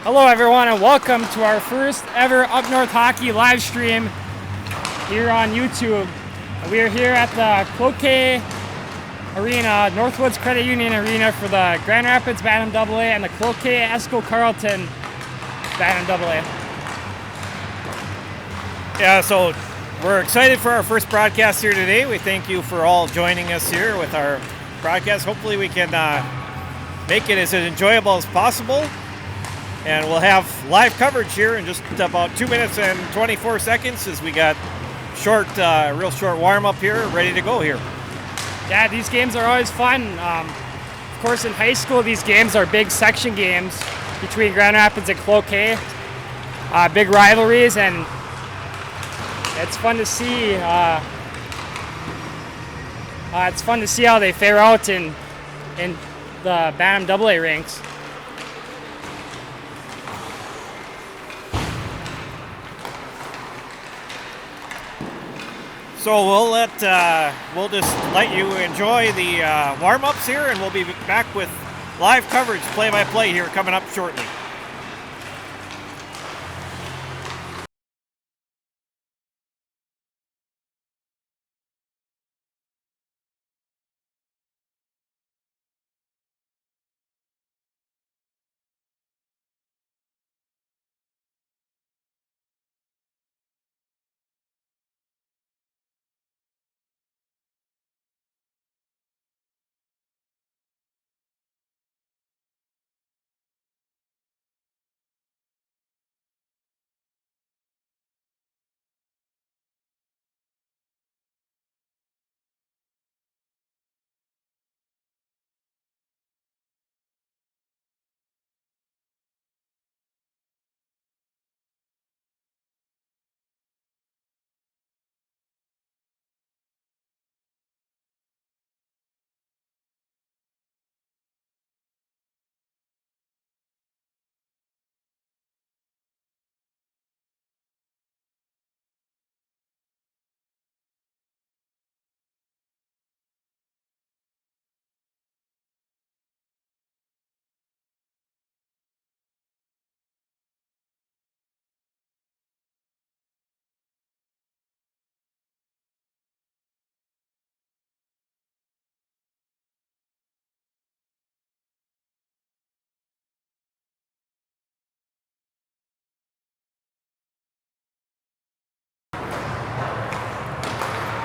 Hello everyone and welcome to our first ever Up North Hockey live stream here on YouTube. We are here at the Cloquet Arena, Northwoods Credit Union Arena for the Grand Rapids Bantam AA and the Cloquet Esco Carleton Bantam AA. Yeah, so we're excited for our first broadcast here today. We thank you for all joining us here with our broadcast. Hopefully we can make it as enjoyable as possible. And we'll have live coverage here in just about 2 minutes and 24 seconds as we got real short warm-up here, ready to go here. Yeah, these games are always fun. Of course, in high school, these games are big section games between Grand Rapids and Cloquet. Big rivalries, and it's fun to see. It's fun to see how they fare out in the Bantam AA ranks. So we'll just let you enjoy the warm-ups here, and we'll be back with live coverage, play-by-play here coming up shortly.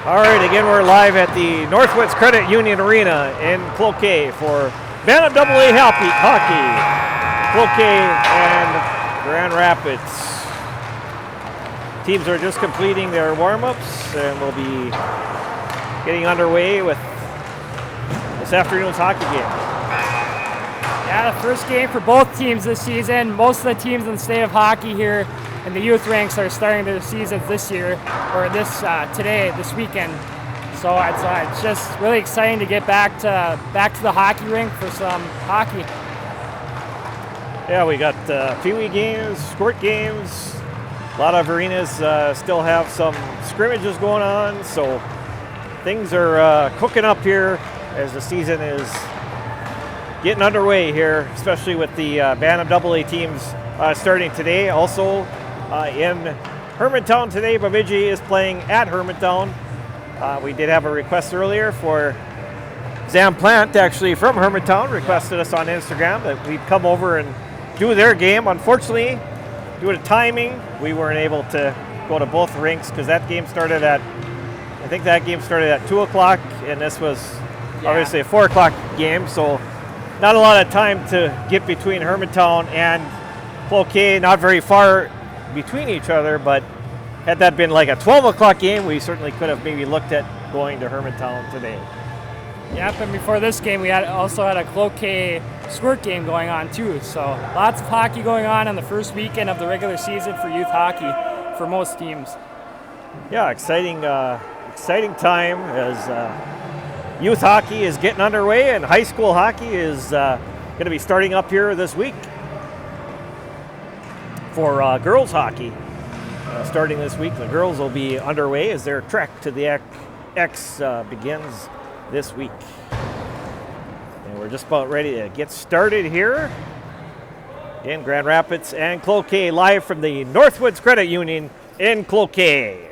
All right, again, we're live at the Northwoods Credit Union Arena in Cloquet for Bantam AA hockey. Cloquet and Grand Rapids. Teams are just completing their warm-ups, and we'll be getting underway with this afternoon's hockey game. Yeah, the first game for both teams this season. Most of the teams in the state of hockey here in the youth ranks are starting their seasons this year, or this weekend. So it's just really exciting to get back to the hockey rink for some hockey. Yeah, we got Pee-wee games, squirt games. A lot of arenas still have some scrimmages going on, so things are cooking up here as the season is getting underway here, especially with the Bantam AA teams starting today. Also in Hermantown today, Bemidji is playing at Hermantown. We did have a request earlier for Zam Plant, actually from Hermantown, requested us on Instagram that we'd come over and do their game. Unfortunately, due to timing, we weren't able to go to both rinks because that game started at 2 o'clock, and this was obviously a 4 o'clock game, so not a lot of time to get between Hermantown and Cloquet, not very far between each other, but had that been like a 12 o'clock game, we certainly could have maybe looked at going to Hermantown today. Yep, and before this game, we also had a Cloquet squirt game going on too. So lots of hockey going on the first weekend of the regular season for youth hockey for most teams. Yeah, exciting time as youth hockey is getting underway, and high school hockey is going to be starting up here this week. For girls hockey, starting this week, the girls will be underway as their trek to the X begins this week. And we're just about ready to get started here. in Grand Rapids and Cloquet, live from the Northwoods Credit Union in Cloquet.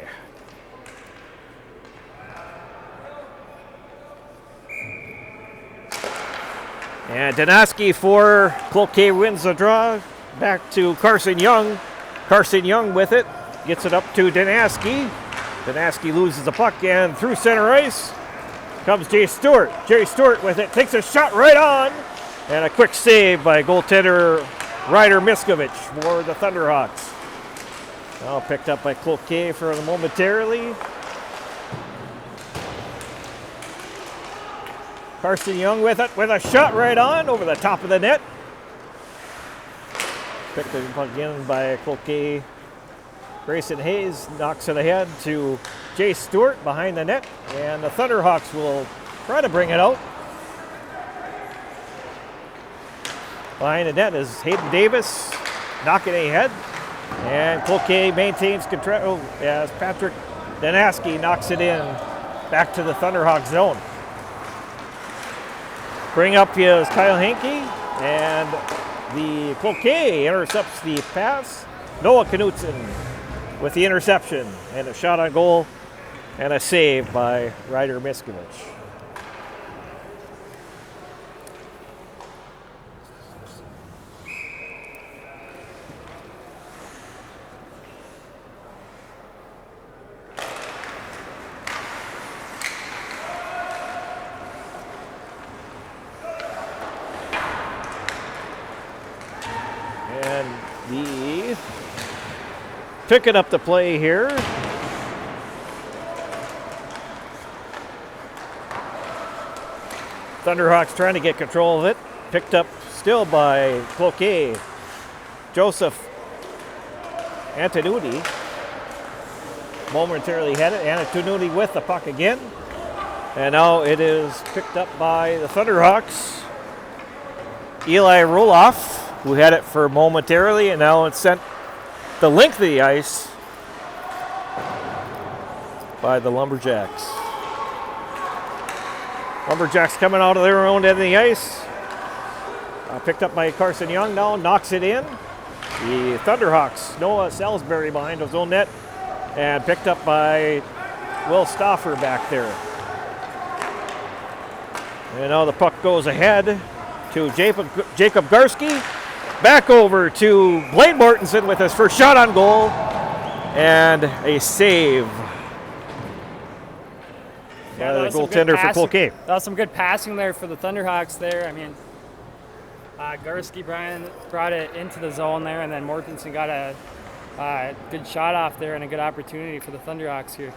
And Danaski for Cloquet wins the draw. Back to Carson Young. Carson Young with it. Gets it up to Danaski. Danaski loses the puck and through center ice comes Jay Stewart. Jay Stewart with it. Takes a shot right on. And a quick save by goaltender Ryder Miskovich for the Thunderhawks. Now picked up by Cloquet for momentarily. Carson Young with it, with a shot right on over the top of the net. Picked it up again by Cloquet. Grayson Hayes knocks it ahead to Jay Stewart behind the net, and the Thunderhawks will try to bring it out. Behind the net is Hayden Davis knocking ahead, and Cloquet maintains control as Patrick Danaski knocks it in back to the Thunderhawk zone. Bring up is Kyle Henke, and the Cloquet intercepts the pass. Noah Knutson with the interception, and a shot on goal and a save by Ryder Miskovich. Picking up the play here. Thunderhawks trying to get control of it. Picked up still by Cloquet. Joseph Antonucci momentarily had it. Antonucci with the puck again. And now it is picked up by the Thunderhawks. Eli Roloff, who had it for momentarily, and now it's sent the length of the ice by the Lumberjacks. Lumberjacks coming out of their own end of the ice. Picked up by Carson Young now, knocks it in. The Thunderhawks, Noah Salisbury behind his own net, and picked up by Will Stauffer back there. And now the puck goes ahead to Jacob Garski. Back over to Blaine Mortensen with his first shot on goal and a save. Yeah, the goaltender for Cloquet. That was some good passing there for the Thunderhawks there. I mean, Garski brought it into the zone there, and then Mortensen got a good shot off there and a good opportunity for the Thunderhawks here.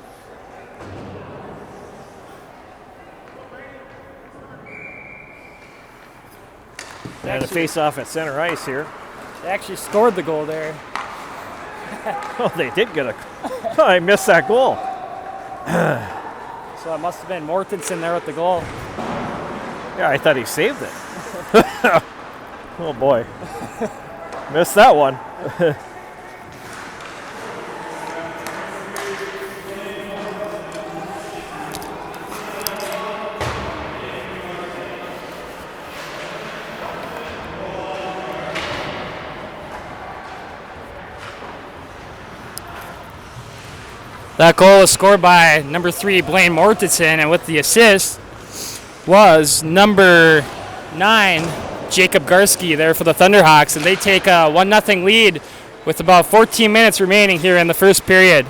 And a face-off at center ice here. They actually scored the goal there. Oh, they did get a... Oh, I missed that goal. So it must have been Mortensen there with the goal. Yeah, I thought he saved it. Oh, boy. Missed that one. That goal was scored by number 3, Blaine Mortensen, and with the assist was number 9, Jacob Garski there for the Thunderhawks, and they take a 1-0 lead with about 14 minutes remaining here in the first period.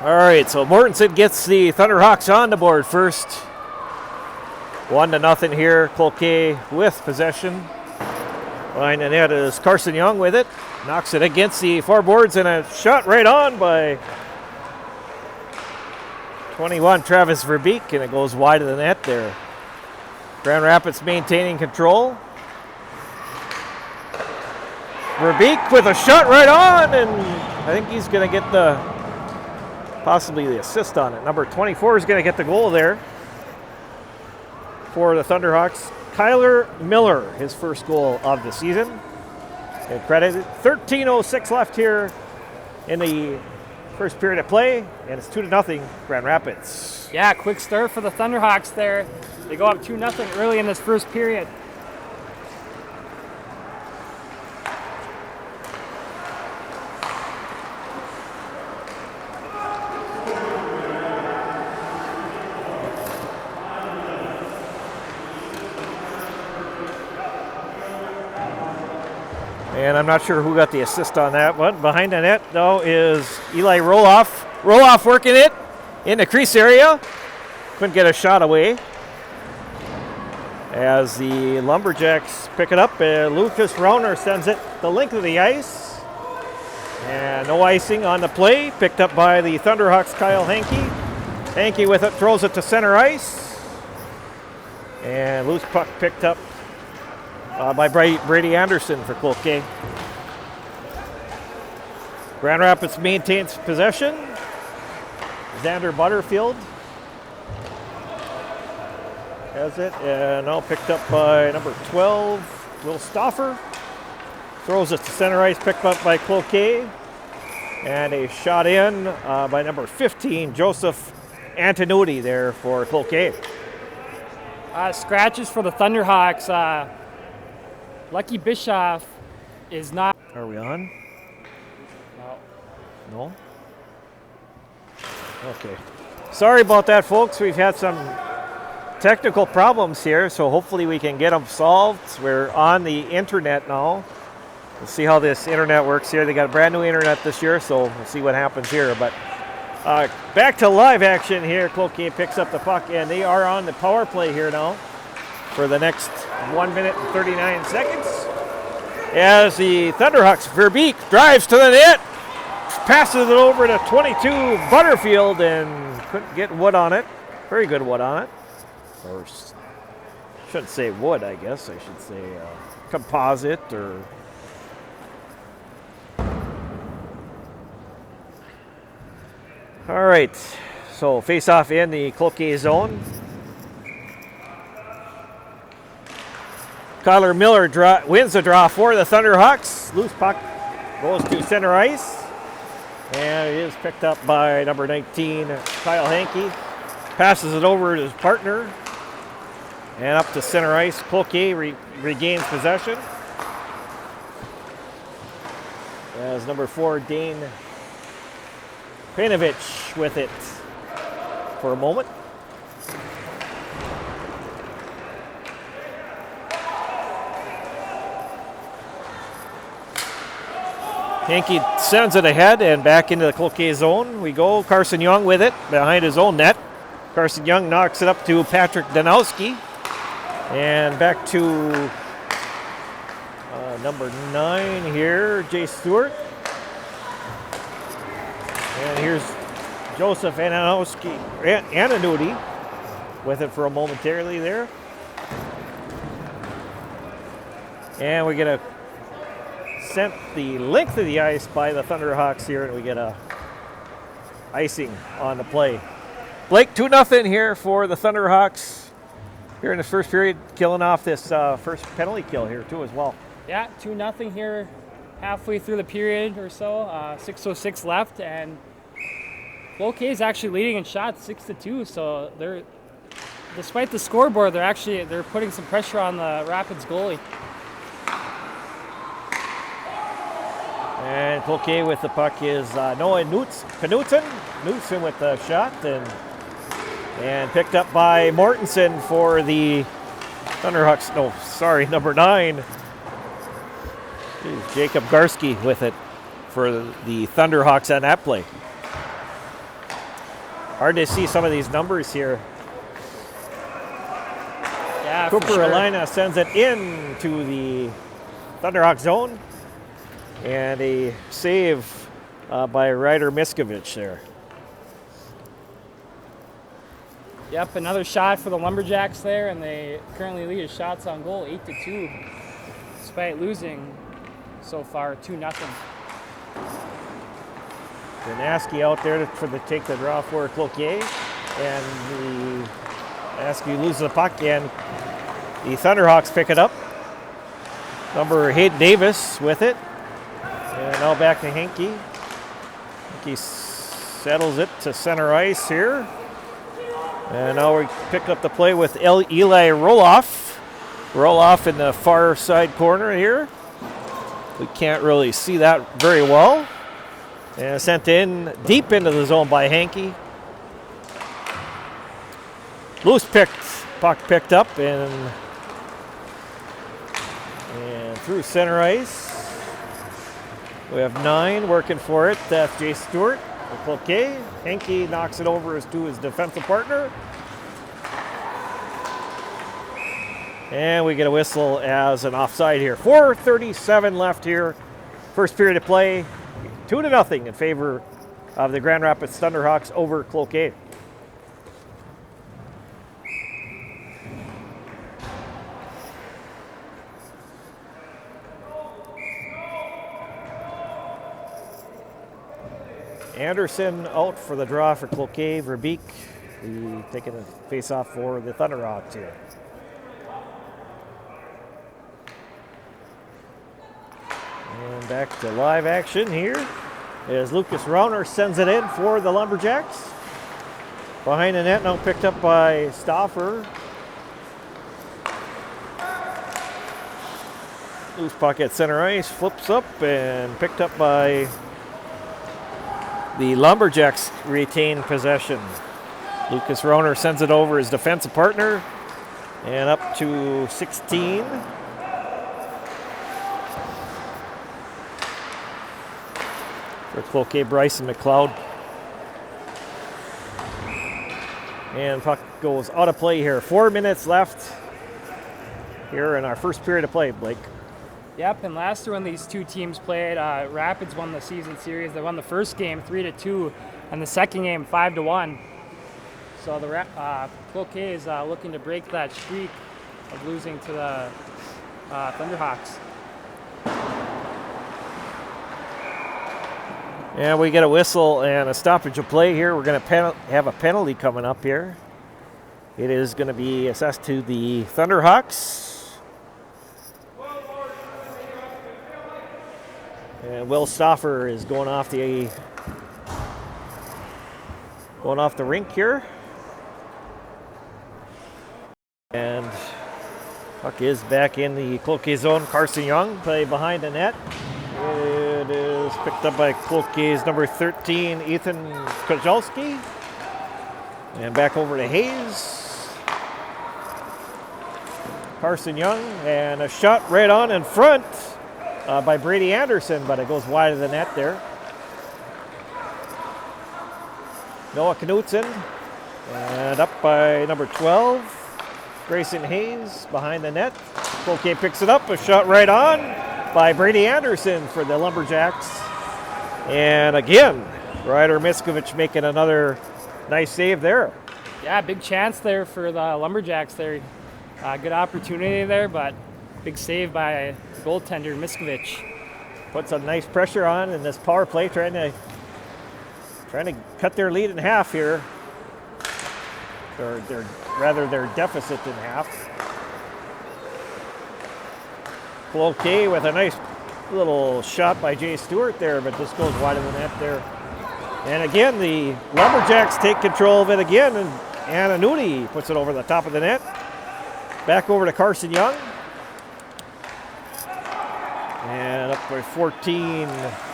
All right, so Mortensen gets the Thunderhawks on the board first. 1-0 here. Cloquet with possession. Behind the net is Carson Young with it. Knocks it against the four boards, and a shot right on by 21 Travis Verbeek, and it goes wide of the net there. Grand Rapids maintaining control. Verbeek with a shot right on, and I think he's going to get possibly the assist on it. Number 24 is going to get the goal there. for the Thunderhawks, Kyler Miller, his first goal of the season. And credited 13:06 left here in the first period of play, and it's 2-0 Grand Rapids. Yeah, quick start for the Thunderhawks there. They go up 2-0 early in this first period. And I'm not sure who got the assist on that one. Behind the net, though, is Eli Roloff. Roloff working it in the crease area. Couldn't get a shot away. As the Lumberjacks pick it up, Lucas Rauner sends it the length of the ice. And no icing on the play. Picked up by the Thunderhawks' Kyle Hankey. Hankey with it, throws it to center ice. And loose puck picked up by Brady Anderson for Cloquet. Grand Rapids maintains possession. Xander Butterfield has it, and now picked up by number 12, Will Stoffer. Throws it to center ice, picked up by Cloquet. And a shot in by number 15, Joseph Antonucci there for Cloquet. Scratches for the Thunderhawks. Lucky Bischoff is not. Are we on? No? Okay. Sorry about that, folks. We've had some technical problems here, so hopefully we can get them solved. We're on the internet now. We'll see how this internet works here. They got a brand new internet this year, so we'll see what happens here. But back to live action here. Cloquet picks up the puck, and they are on the power play here now for the next 1 minute and 39 seconds. As the Thunderhawks, Verbeek drives to the net, passes it over to 22 Butterfield, and couldn't get wood on it. Very good wood on it. Or shouldn't say wood, I guess. I should say composite or. All right, so face off in the Cloquet zone. Kyler Miller wins the draw for the Thunderhawks. Loose puck goes to center ice. And it is picked up by number 19, Kyle Hankey. Passes it over to his partner. And up to center ice. Cloquet regains possession. As number 4, Dane Panovich with it for a moment. Hankey sends it ahead and back into the Cloquet zone. We go. Carson Young with it behind his own net. Carson Young knocks it up to Patrick Danowski. And back to number 9 here, Jay Stewart. And here's Joseph Antonucci with it for a momentarily there. And we get a sent the length of the ice by the Thunderhawks here, and we get a icing on the play. Blake, 2-0 here for the Thunderhawks here in the first period, killing off this first penalty kill here too as well. Yeah, 2-0 here halfway through the period or so. 6:06 left, and Cloquet is actually leading in shots 6-2. So they're, despite the scoreboard, they're putting some pressure on the Rapids goalie. And Cloquet with the puck is Noah Knutson. Knutson with the shot and picked up by Mortensen for the Thunderhawks. No, sorry, number 9. Jacob Garski with it for the Thunderhawks on that play. Hard to see some of these numbers here. Yeah, Cooper sure. Alina sends it into the Thunderhawk zone. And a save by Ryder Miskovich there. Yep, another shot for the Lumberjacks there, and they currently lead in shots on goal 8-2, despite losing so far 2-0. Janaski out there to take the draw for Cloquet, and the Askew loses the puck, and the Thunderhawks pick it up. Number Hayden Davis with it. And now back to Henke. Henke settles it to center ice here. And now we pick up the play with Eli Roloff. Roloff in the far side corner here. We can't really see that very well. And sent in deep into the zone by Henke. Loose puck picked up and through center ice. We have 9 working for it. That's Jay Stewart, the Cloquet. Henke knocks it over to his defensive partner. And we get a whistle as an offside here. 4:37 left here. First period of play. 2-0 in favor of the Grand Rapids Thunderhawks over Cloquet. Anderson out for the draw for Cloquet. Verbeek taking a face-off for the Thunderhawks here. And back to live action here as Lucas Rauner sends it in for the Lumberjacks. Behind the net now picked up by Stauffer. Loose puck at center ice, flips up and picked up by the Lumberjacks. Retain possession. Lucas Rauner sends it over his defensive partner and up to 16. For Cloquet, Bryson McLeod. And puck goes out of play here. 4 minutes left here in our first period of play, Blake. Yep, and last year when these two teams played, Rapids won the season series. They won the first game 3-2, and the second game 5-1. So the Cloquet is looking to break that streak of losing to the Thunderhawks. And we get a whistle and a stoppage of play here. We're going to have a penalty coming up here. It is going to be assessed to the Thunderhawks. And Will Stauffer is going off the rink here. And puck is back in the Cloquet zone. Carson Young play behind the net. It is picked up by Cloquet's number 13, Ethan Kojalski. And back over to Hayes. Carson Young, and a shot right on in front by Brady Anderson, but it goes wide of the net there. Noah Knutson, and up by number 12, Grayson Hayes behind the net. Cloquet picks it up, a shot right on by Brady Anderson for the Lumberjacks. And again, Ryder Miskovich making another nice save there. Yeah, big chance there for the Lumberjacks there. Good opportunity there, but big save by goaltender Miskovich. Put some nice pressure on in this power play, trying to cut their lead in half here. Or their deficit in half. Cloquet with a nice little shot by Jay Stewart there, but this goes wide of the net there. And again, the Lumberjacks take control of it again, and Anna Nudi puts it over the top of the net. Back over to Carson Young. And up by 14,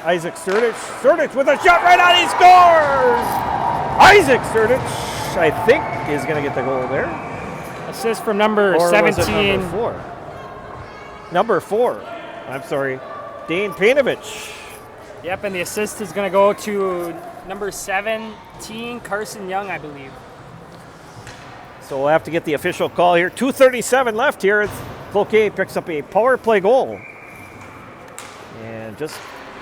Isaac Sturdich. Sturdich with a shot right on, he scores! Isaac Sturdich, I think, is going to get the goal there. Assist from number Or 17. was it number 4? Number 4. I'm sorry. Dane Painovich. Yep, and the assist is going to go to number 17, Carson Young, I believe. So we'll have to get the official call here. 2:37 left here. Cloquet picks up a power play goal. And just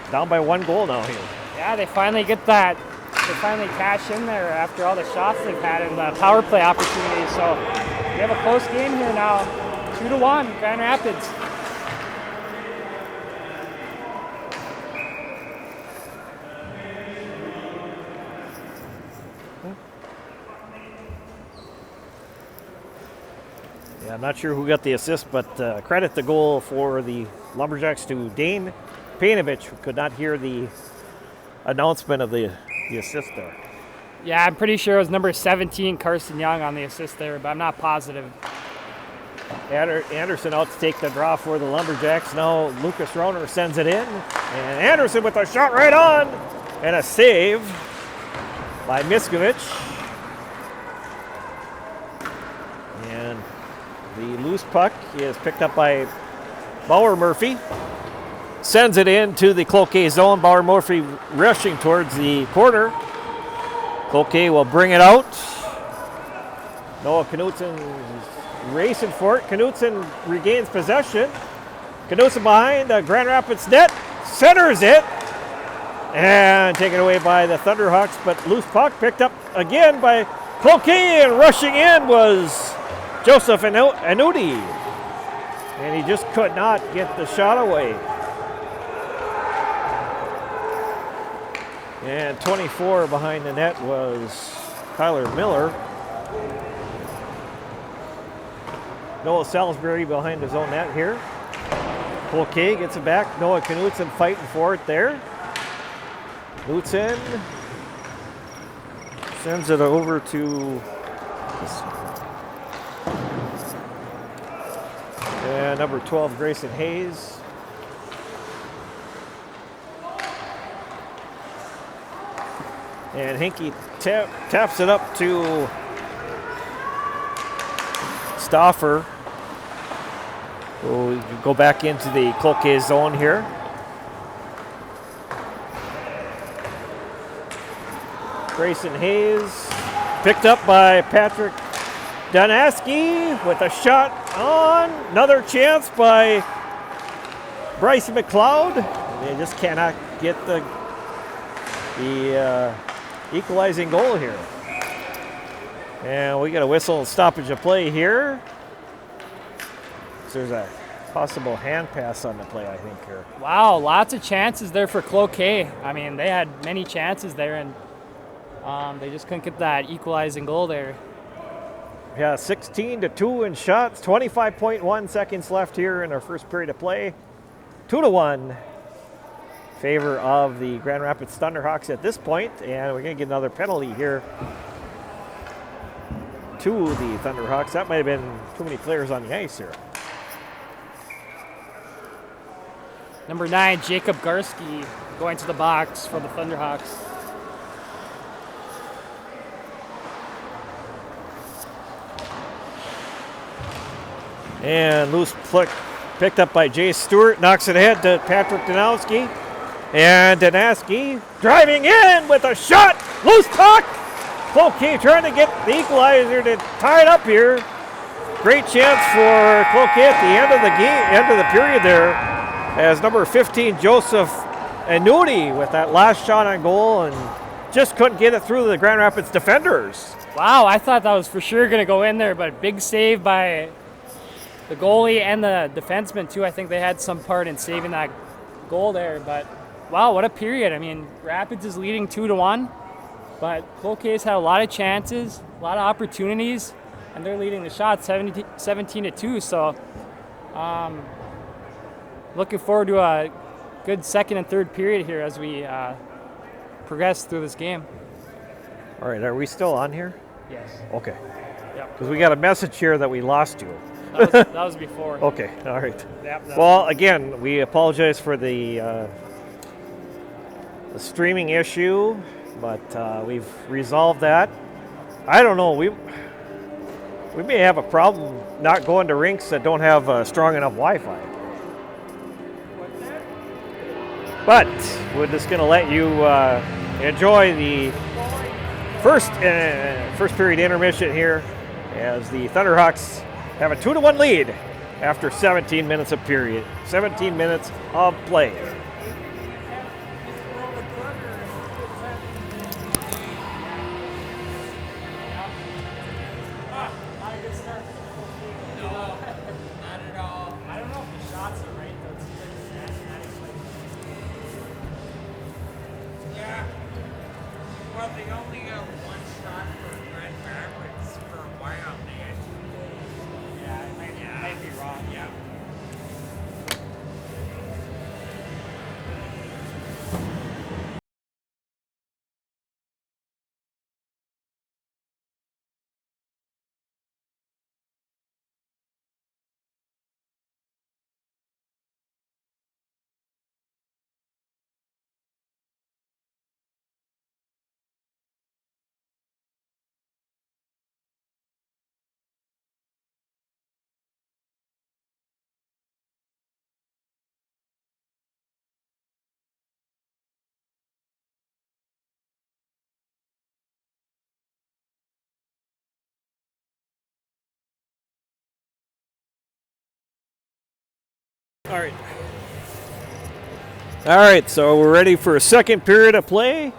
down by 1 goal now here. Yeah, they finally get that. They finally cash in there after all the shots they've had in the power play opportunities. So we have a close game here now. 2-1, Grand Rapids. I'm not sure who got the assist, but credit the goal for the Lumberjacks to Dane Painovich, who could not hear the announcement of the assist there. Yeah, I'm pretty sure it was number 17, Carson Young, on the assist there, but I'm not positive. Anderson out to take the draw for the Lumberjacks. Now Lucas Rauner sends it in, and Anderson with a shot right on, and a save by Miskovich. And the loose puck is picked up by Bauer Murphy. Sends it into the Cloquet zone. Bauer Murphy rushing towards the corner. Cloquet will bring it out. Noah Knutson racing for it. Knutson regains possession. Knutson behind the Grand Rapids net. Centers it. And taken away by the Thunderhawks, but loose puck picked up again by Cloquet, and rushing in was Joseph Anuti. And he just could not get the shot away. And 24 behind the net was Tyler Miller. Noah Salisbury behind his own net here. Cloquet gets it back. Noah Knutson fighting for it there. Knutson sends it over to number 12, Grayson Hayes. And Hinkie taps it up to Stauffer. We'll go back into the Cloquet zone here. Grayson Hayes picked up by Patrick Donaski with a shot on. Another chance by Bryce McLeod. They just cannot get the equalizing goal here. And we got a whistle and stoppage of play here. So there's a possible hand pass on the play, I think, here. Wow, lots of chances there for Cloquet. I mean, they had many chances there, and they just couldn't get that equalizing goal there. Yeah, 16-2 in shots. 25.1 seconds left here in our first period of play. 2-1. Favor of the Grand Rapids Thunderhawks at this point, and we're going to get another penalty here to the Thunderhawks. That might have been too many players on the ice here. Number 9, Jacob Garski, going to the box for the Thunderhawks. And loose flick picked up by Jay Stewart, knocks it ahead to Patrick Donowski. And Donaski driving in with a shot, loose puck. Cloquet trying to get the equalizer to tie it up here. Great chance for Cloquet at the end of the game, end of the period there, as number 15 Joseph Anuti with that last shot on goal and just couldn't get it through the Grand Rapids defenders. Wow, I thought that was for sure going to go in there, but big save by the goalie and the defenseman too. I think they had some part in saving that goal there, but wow, what a period. I mean, Rapids is leading 2-1, but Cloquet's had a lot of chances, a lot of opportunities, and they're leading the shot 17-2. So looking forward to a good second and third period here as we progress through this game. All right, are we still on here? Yes. Okay. Yep. Because we got a message here that we lost you. That was before. Okay, all right. Yep, Well, again, we apologize for the streaming issue, but we've resolved that. I don't know. We may have a problem not going to rinks that don't have strong enough Wi-Fi. But we're just going to let you enjoy the first period intermission here as the Thunderhawks have a 2-1 lead after 17 minutes of period. 17 minutes of play. They only got one shot for Grand Rapids for a while. They had 2 days. Yeah, All right. All right, so we're ready for a second period of play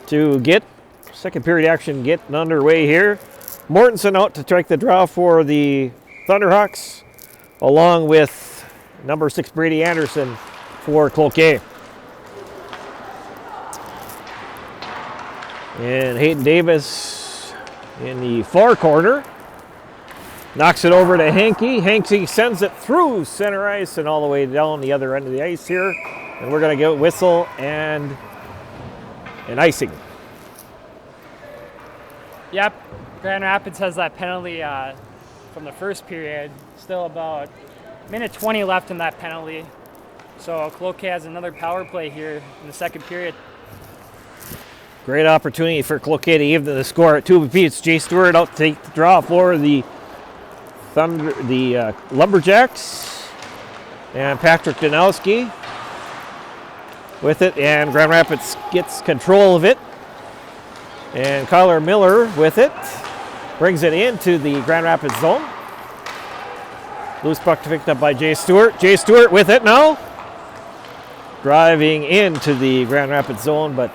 to get second period action getting underway here. Mortensen out to strike the draw for the Thunderhawks, along with number 6 Brady Anderson for Cloquet. And Hayden Davis in the far corner knocks it over to Hankey. Hankey sends it through center ice and all the way down the other end of the ice here. And we're going to get a whistle and an icing. Yep, Grand Rapids has that penalty from the first period. Still about minute 20 left in that penalty. So Cloquet has another power play here in the second period. Great opportunity for Cloquet to even the score at 2 apiece. Jay Stewart out to take the draw for the Lumberjacks. And Patrick Danowski with it, and Grand Rapids gets control of it. And Kyler Miller with it. Brings it into the Grand Rapids zone. Loose puck picked up by Jay Stewart. Jay Stewart with it now. Driving into the Grand Rapids zone, but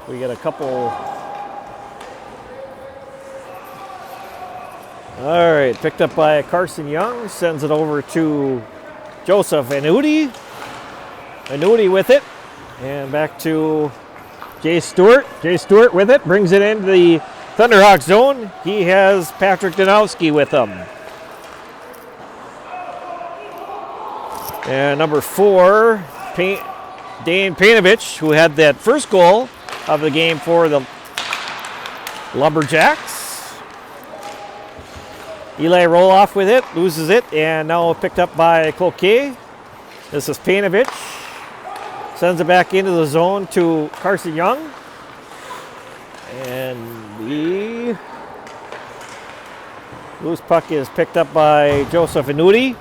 we get a couple. All right, picked up by Carson Young. Sends it over to Joseph Anudi. Anudi with it. And back to Jay Stewart. Jay Stewart with it. Brings it into the Thunderhawk zone. He has Patrick Danowski with him. And number 4, Dane Panovich, who had that first goal of the game for the Lumberjacks. Eli Roloff with it, loses it, and now picked up by Cloquet. This is Panovich. Sends it back into the zone to Carson Young. And the loose puck is picked up by Joseph Anudi.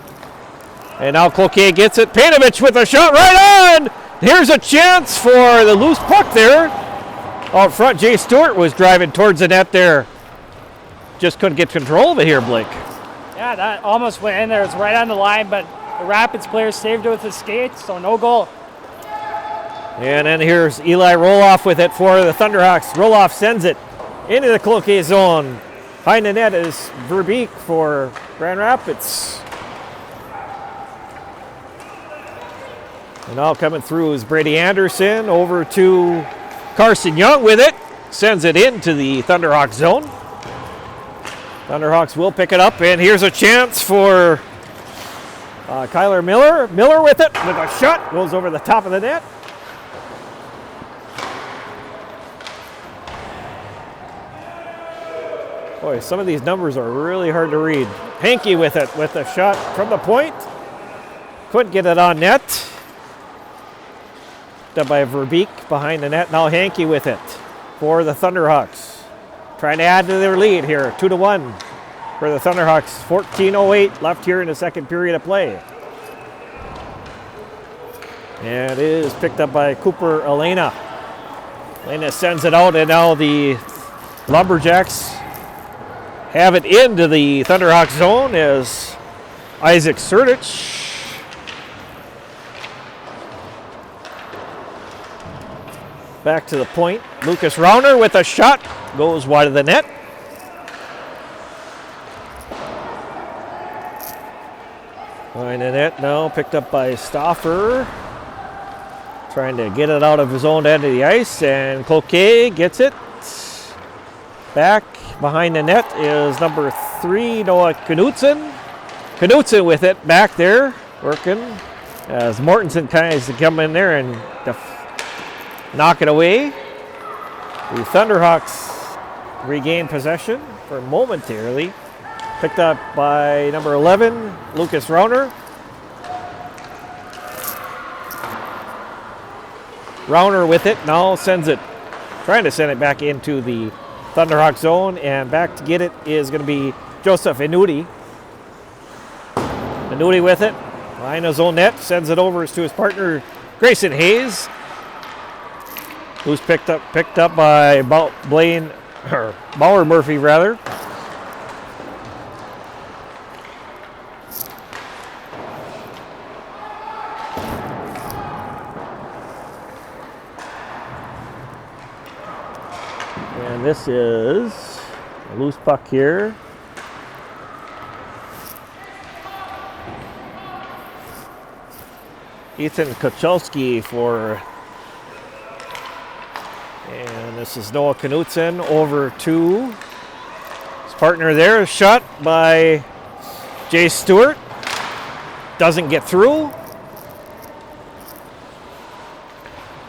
And now Cloquet gets it. Panovich with a shot right on! Here's a chance for the loose puck there. Out front, Jay Stewart was driving towards the net there. Just couldn't get control of it here, Blake. Yeah, that almost went in there. It was right on the line, but the Rapids player saved it with his skates, so no goal. And then here's Eli Roloff with it for the Thunderhawks. Roloff sends it into the Cloquet zone. Behind the net is Verbeek for Grand Rapids. And now coming through is Brady Anderson over to Carson Young with it. Sends it into the Thunderhawk zone. Thunderhawks will pick it up, and here's a chance for Kyler Miller. Miller with it, with a shot, goes over the top of the net. Boy, some of these numbers are really hard to read. Hankey with it, with a shot from the point. Couldn't get it on net. Done by Verbeek behind the net. Now Hankey with it for the Thunderhawks. Trying to add to their lead here, 2-1 for the Thunderhawks. 14:08 left here in the second period of play. And it is picked up by Cooper Elena. Elena sends it out, and now the Lumberjacks have it into the Thunderhawk zone as Isaac Serdich back to the point. Lucas Rauner with a shot. Goes wide of the net. Behind the net now, picked up by Stauffer. Trying to get it out of his own end of the ice, and Cloquet gets it. Back behind the net is number 3, Noah Knutson. Knutson with it back there, working as Mortensen tries to come in there and knock it away. The Thunderhawks regain possession for momentarily. Picked up by number 11, Lucas Rauner. Rauner with it, now sends it, trying to send it back into the Thunderhawk zone, and back to get it is going to be Joseph Anudi. Anudi with it, behind his own net, sends it over to his partner Grayson Hayes, who's picked up by Bauer Murphy rather. And this is a loose puck here. Ethan Kochalski for, and this is Noah Knutson over to his partner there. Shot by Jay Stewart. Doesn't get through.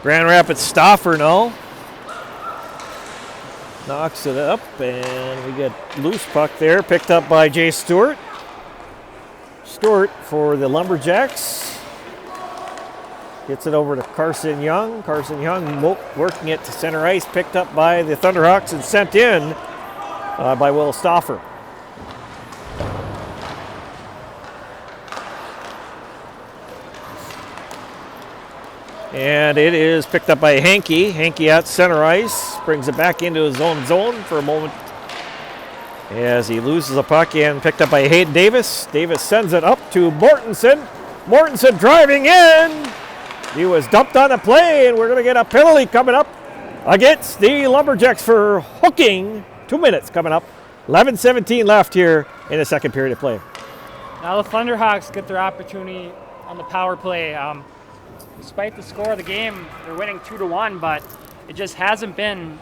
Grand Rapids Stauffer now. Knocks it up, and we get loose puck there, picked up by Jay Stewart. Stewart for the Lumberjacks. Gets it over to Carson Young. Carson Young working it to center ice, picked up by the Thunderhawks and sent in by Will Stauffer. And it is picked up by Hankey. Hankey at center ice, brings it back into his own zone for a moment as he loses the puck, and picked up by Hayden Davis. Davis sends it up to Mortensen. Mortensen driving in. He was dumped on a play, and we're going to get a penalty coming up against the Lumberjacks for hooking. 2 minutes coming up. 11:17 left here in the second period of play. Now the Thunderhawks get their opportunity on the power play. Despite the score of the game, they're winning 2-1, but it just hasn't been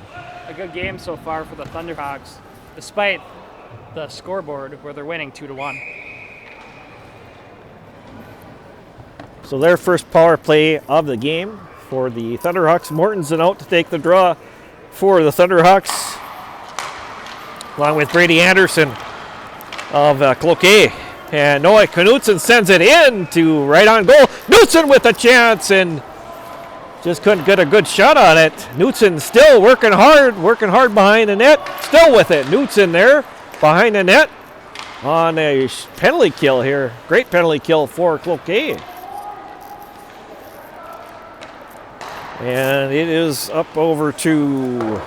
a good game so far for the Thunderhawks, despite the scoreboard where they're winning 2-1. So their first power play of the game for the Thunderhawks. Mortensen out to take the draw for the Thunderhawks, along with Brady Anderson of Cloquet. And Noah Knutson sends it in to right on goal. Knutson with a chance and just couldn't get a good shot on it. Knutson still working hard behind the net. Still with it. Knutson there behind the net on a penalty kill here. Great penalty kill for Cloquet. And it is up over to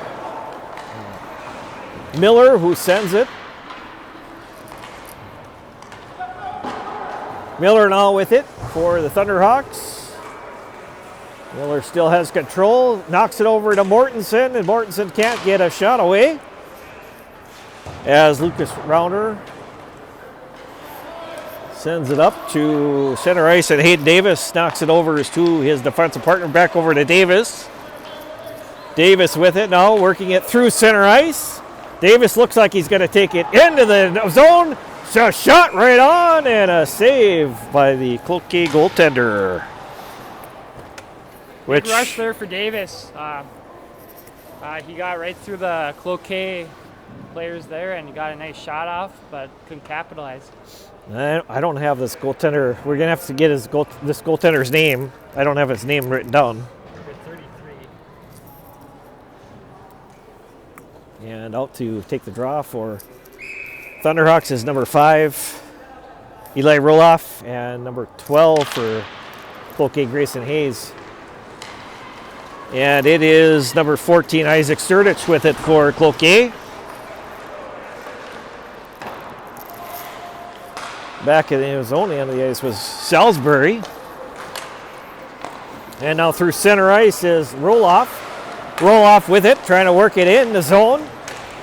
Miller, who sends it. Miller now with it for the Thunderhawks. Miller still has control, knocks it over to Mortensen, and Mortensen can't get a shot away as Lucas Rounder sends it up to center ice, and Hayden Davis knocks it over to his defensive partner, back over to Davis. Davis with it now, working it through center ice. Davis looks like he's going to take it into the zone. So shot right on, and a save by the Cloquet goaltender. Big rush there for Davis. He got right through the Cloquet players there, and he got a nice shot off, but couldn't capitalize. I don't have this goaltender. We're going to have to get this goaltender's name. I don't have his name written down. Number 33. And out to take the draw for Thunderhawks is number 5, Eli Roloff, and number 12 for Cloquet, Grayson Hayes. And it is number 14, Isaac Sturdich, with it for Cloquet. Back in his own end of the ice was Salisbury. And now through center ice is Roloff. Roloff with it, trying to work it in the zone.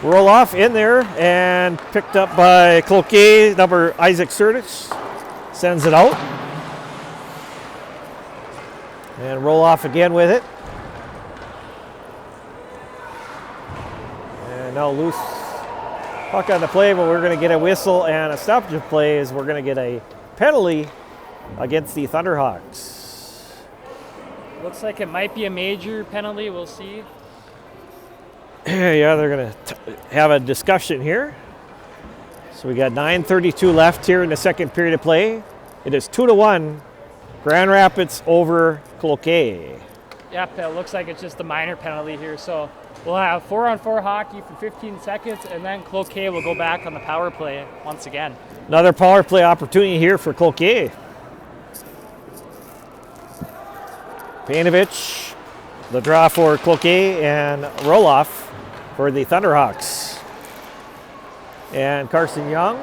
Roloff in there and picked up by Cloquet, number Isaac Sturdich. Sends it out. And Roloff again with it. And now loose puck on the play, but we're going to get a whistle and a stoppage of play as we're going to get a penalty against the Thunderhawks. Looks like it might be a major penalty. We'll see. Yeah, they're going to have a discussion here. So we got 9:32 left here in the second period of play. It is 2-1, Grand Rapids over Cloquet. Yep, it looks like it's just a minor penalty here. So we'll have 4-on-4 hockey for 15 seconds, and then Cloquet will go back on the power play once again. Another power play opportunity here for Cloquet. Panovich, the draw for Cloquet, and Roloff for the Thunderhawks. And Carson Young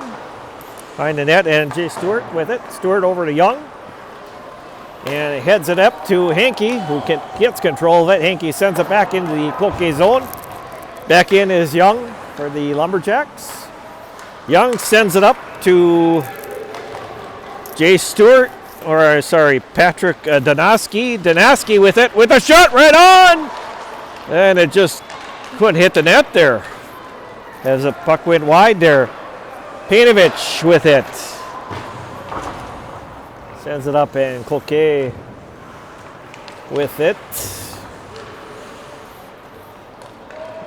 behind the net, and Jay Stewart with it. Stewart over to Young. And it heads it up to Hankey, who gets control of it. Hankey sends it back into the Cloquet zone. Back in is Young for the Lumberjacks. Young sends it up to Jay Stewart, or sorry, Patrick Donoski. Donoski with it, with a shot right on! And it just couldn't hit the net there. As the puck went wide there. Painovich with it. Sends it up, and Cloquet with it.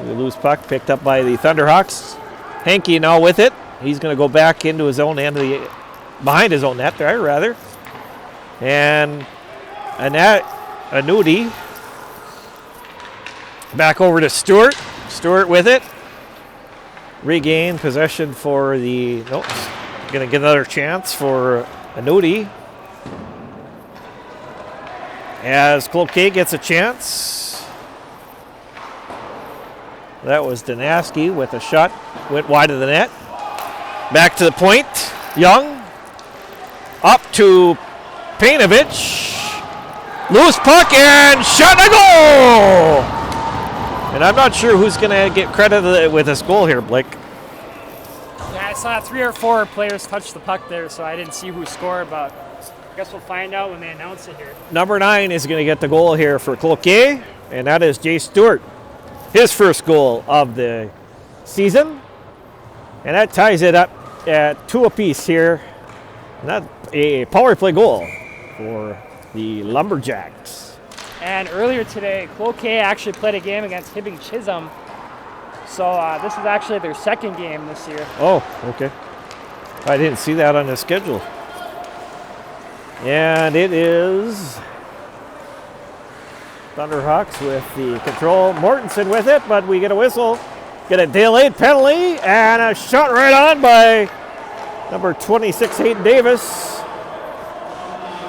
We lose puck, picked up by the Thunderhawks. Hankey now with it. He's going to go back into his own end of the, behind his own net there, rather. And Annuity back over to Stewart. Stewart with it. Regain possession for the, nope, going to get another chance for Annuity. As Cloquet gets a chance. That was Donaski with a shot, went wide of the net. Back to the point, Young. Up to Painovich. Loose puck and shot and a goal! And I'm not sure who's going to get credit with this goal here, Blake. Yeah, I saw 3 or 4 players touch the puck there, so I didn't see who scored, but I guess we'll find out when they announce it here. Number 9 is going to get the goal here for Cloquet, and that is Jay Stewart. His first goal of the season. And that ties it up at 2 apiece here. And that's a power play goal for the Lumberjacks. And earlier today, Cloquet actually played a game against Hibbing Chisholm. So this is actually their second game this year. Oh, okay. I didn't see that on the schedule. And it is Thunderhawks with the control. Mortensen with it, but we get a whistle. Get a delayed penalty and a shot right on by number 26, Hayden Davis.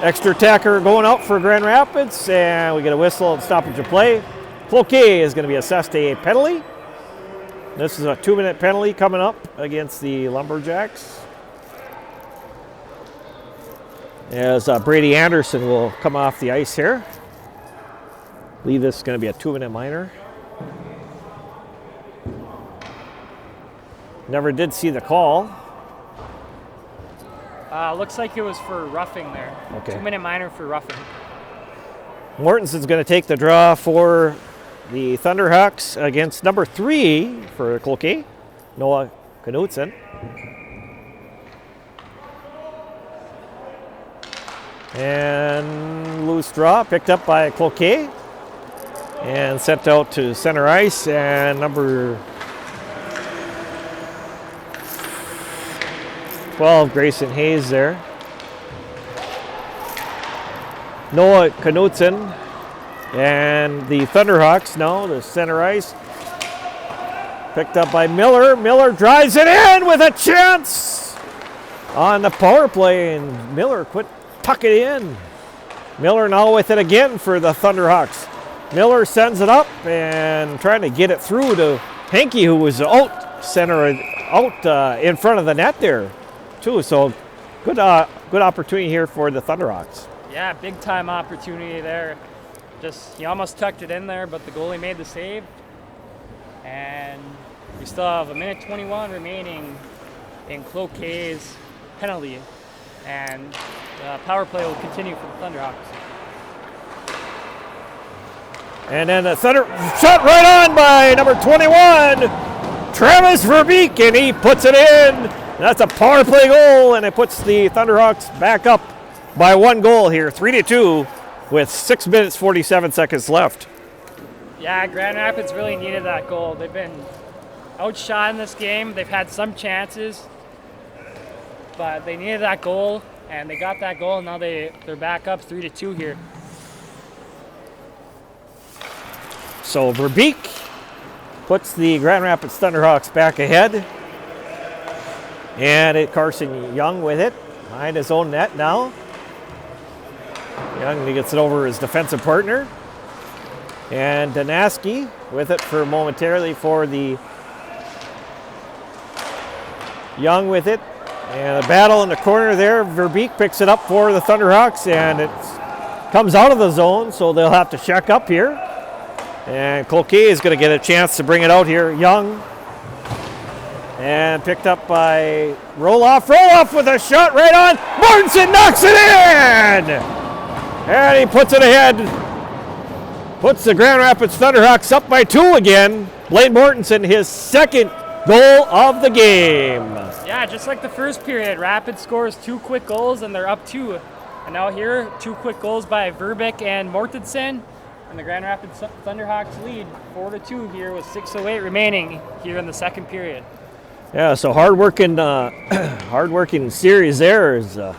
Extra attacker going out for Grand Rapids, and we get a whistle and stoppage of play. Cloquet is going to be assessed a penalty. This is a 2-minute penalty coming up against the Lumberjacks. As Brady Anderson will come off the ice here. I believe this is going to be a 2-minute minor. Never did see the call. Looks like it was for roughing there. Okay. 2-minute minor for roughing. Mortenson's going to take the draw for the Thunderhawks against number 3 for Cloquet, Noah Knudsen. And loose draw picked up by Cloquet and sent out to center ice, and number 12, Grayson Hayes there. Noah Knudsen and the Thunderhawks now, the center ice. Picked up by Miller. Miller drives it in with a chance on the power play, and Miller quit tuck it in. Miller now with it again for the Thunderhawks. Miller sends it up and trying to get it through to Hankey, who was out in front of the net there too. So good opportunity here for the Thunderhawks. Yeah, big time opportunity there. Just he almost tucked it in there, but the goalie made the save. And we still have 1:21 remaining in Cloquet's penalty. And the power play will continue for the Thunderhawks. And then the Thunder shot right on by number 21, Travis Verbeek, and he puts it in. That's a power play goal, and it puts the Thunderhawks back up by 1 goal here, 3-2, with 6 minutes 47 seconds left. Yeah, Grand Rapids really needed that goal. They've been outshot in this game. They've had some chances, but they needed that goal, and they got that goal, and now they're back up 3-2 here. So Verbeek puts the Grand Rapids Thunderhawks back ahead. And Carson Young with it, behind his own net now. Young gets it over his defensive partner. And Donaski with it for momentarily for the Young with it. And a battle in the corner there. Verbeek picks it up for the Thunderhawks, and it comes out of the zone, so they'll have to check up here. And Cloquet is going to get a chance to bring it out here. Young. And picked up by Roloff. Roloff with a shot right on. Mortensen knocks it in! And he puts it ahead. Puts the Grand Rapids Thunderhawks up by 2 again. Blaine Mortensen, his second goal of the game. Yeah, just like the first period, Rapids scores 2 quick goals and they're up 2. And now here, 2 quick goals by Verbeek and Mortensen. And the Grand Rapids Thunderhawks lead 4-2 here with 6:08 remaining here in the second period. Yeah, so hard-working series there as the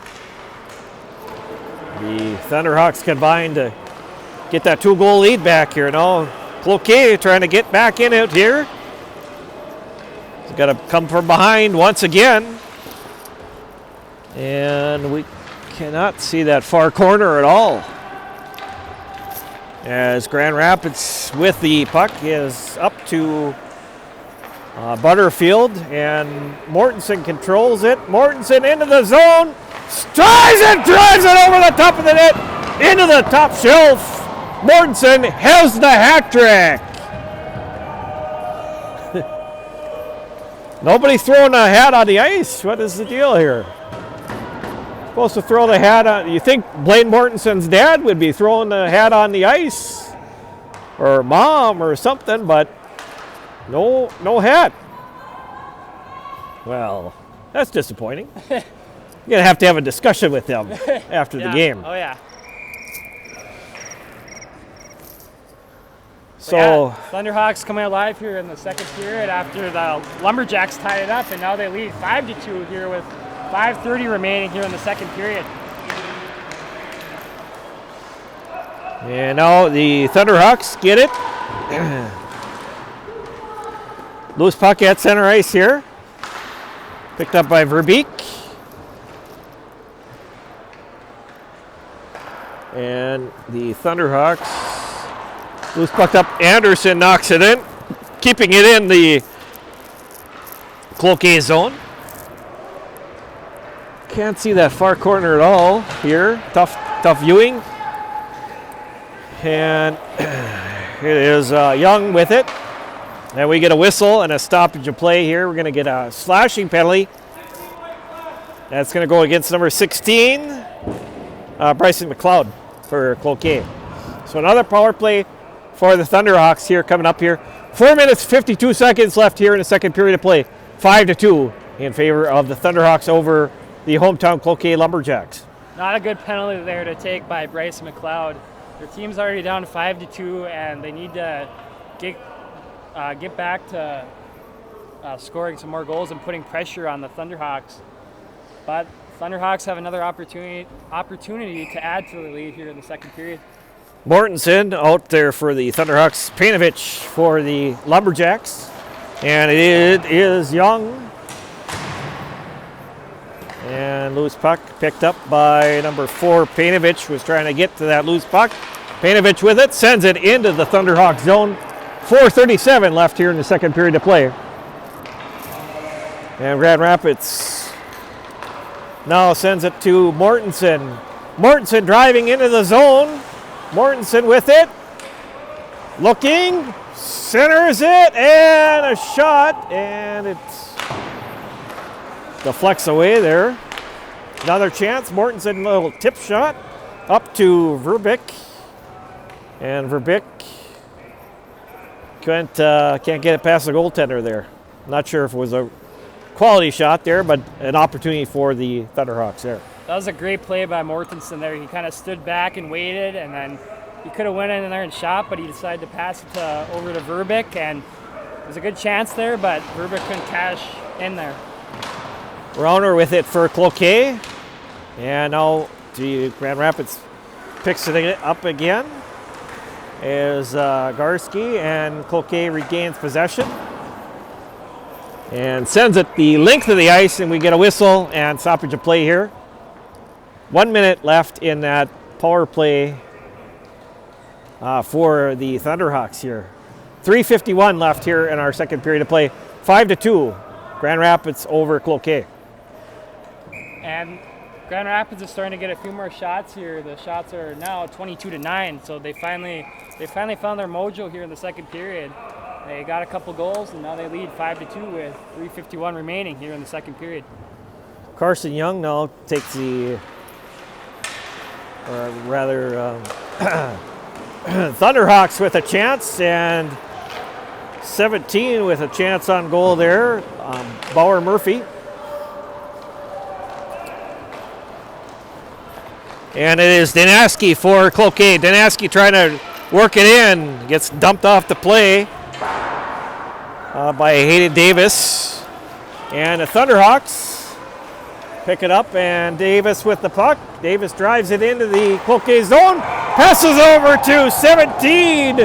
Thunderhawks combined to get that 2-goal lead back here. Now Cloquet trying to get back in it here. He's got to come from behind once again. And we cannot see that far corner at all. As Grand Rapids with the puck is up to Butterfield, and Mortensen controls it. Mortensen into the zone, drives it over the top of the net, into the top shelf. Mortensen has the hat trick. Nobody's throwing a hat on the ice. What is the deal here? Supposed to throw the hat on. You think Blaine Mortensen's dad would be throwing the hat on the ice, or mom or something, but no hat. Well, that's disappointing. You're going to have a discussion with them after the game. Oh, yeah. So, Thunderhawks coming alive here in the second period after the Lumberjacks tied it up, and now they lead 5-2 here with 5:30 remaining here in the second period. and now the Thunderhawks get it. Loose puck at center ice here. Picked up by Verbeek. And the Thunderhawks, loose puck up. Anderson knocks it in, keeping it in the Cloquet zone. Can't see that far corner at all here. Tough viewing. And it is Young with it. And we get a whistle and a stoppage of play here. We're going to get a slashing penalty. That's going to go against number 16, Bryson McLeod for Cloquet. So another power play for the Thunderhawks here coming up here. 4 minutes, 52 seconds left here in the second period of play. 5-2 in favor of the Thunderhawks over the hometown Cloquet Lumberjacks. Not a good penalty there to take by Bryce McLeod. Their team's already down 5-2, and they need to get back to scoring some more goals and putting pressure on the Thunderhawks. But Thunderhawks have another opportunity to add to the lead here in the second period. Mortensen out there for the Thunderhawks. Panovich for the Lumberjacks. And it is Young. And loose puck picked up by number 4, Panovich, was trying to get to that loose puck. Panovich with it, sends it into the Thunderhawks zone. 4:37 left here in the second period of play. And Grand Rapids now sends it to Mortensen. Mortensen driving into the zone. Mortensen with it. Looking, centers it, and a shot, and it deflects away there. Another chance. Mortensen, a little tip shot up to Verbeek. And Verbeek can't get it past the goaltender there. Not sure if it was a quality shot there, but an opportunity for the Thunderhawks there. That was a great play by Mortensen there. He kind of stood back and waited, and then he could have went in there and shot, but he decided to pass it over to Verbeek, and it was a good chance there, but Verbeek couldn't cash in there. Rauner with it for Cloquet. And now the Grand Rapids picks it up again as Garski, and Cloquet regains possession and sends it the length of the ice, and we get a whistle and stoppage of play here. 1 minute left in that power play for the Thunderhawks here. 3:51 left here in our second period of play. 5-2, Grand Rapids over Cloquet. And Grand Rapids is starting to get a few more shots here. The shots are now 22-9, so they finally found their mojo here in the second period. They got a couple goals, and now they lead 5-2 with 3:51 remaining here in the second period. Carson Young now takes the, or rather, Thunderhawks with a chance, and 17 with a chance on goal there. Bauer Murphy. And it is Danaski for Cloquet. Danaski trying to work it in. Gets dumped off the play by Hayden Davis. And the Thunderhawks pick it up, and Davis with the puck. Davis drives it into the Cloquet zone. Passes over to 17.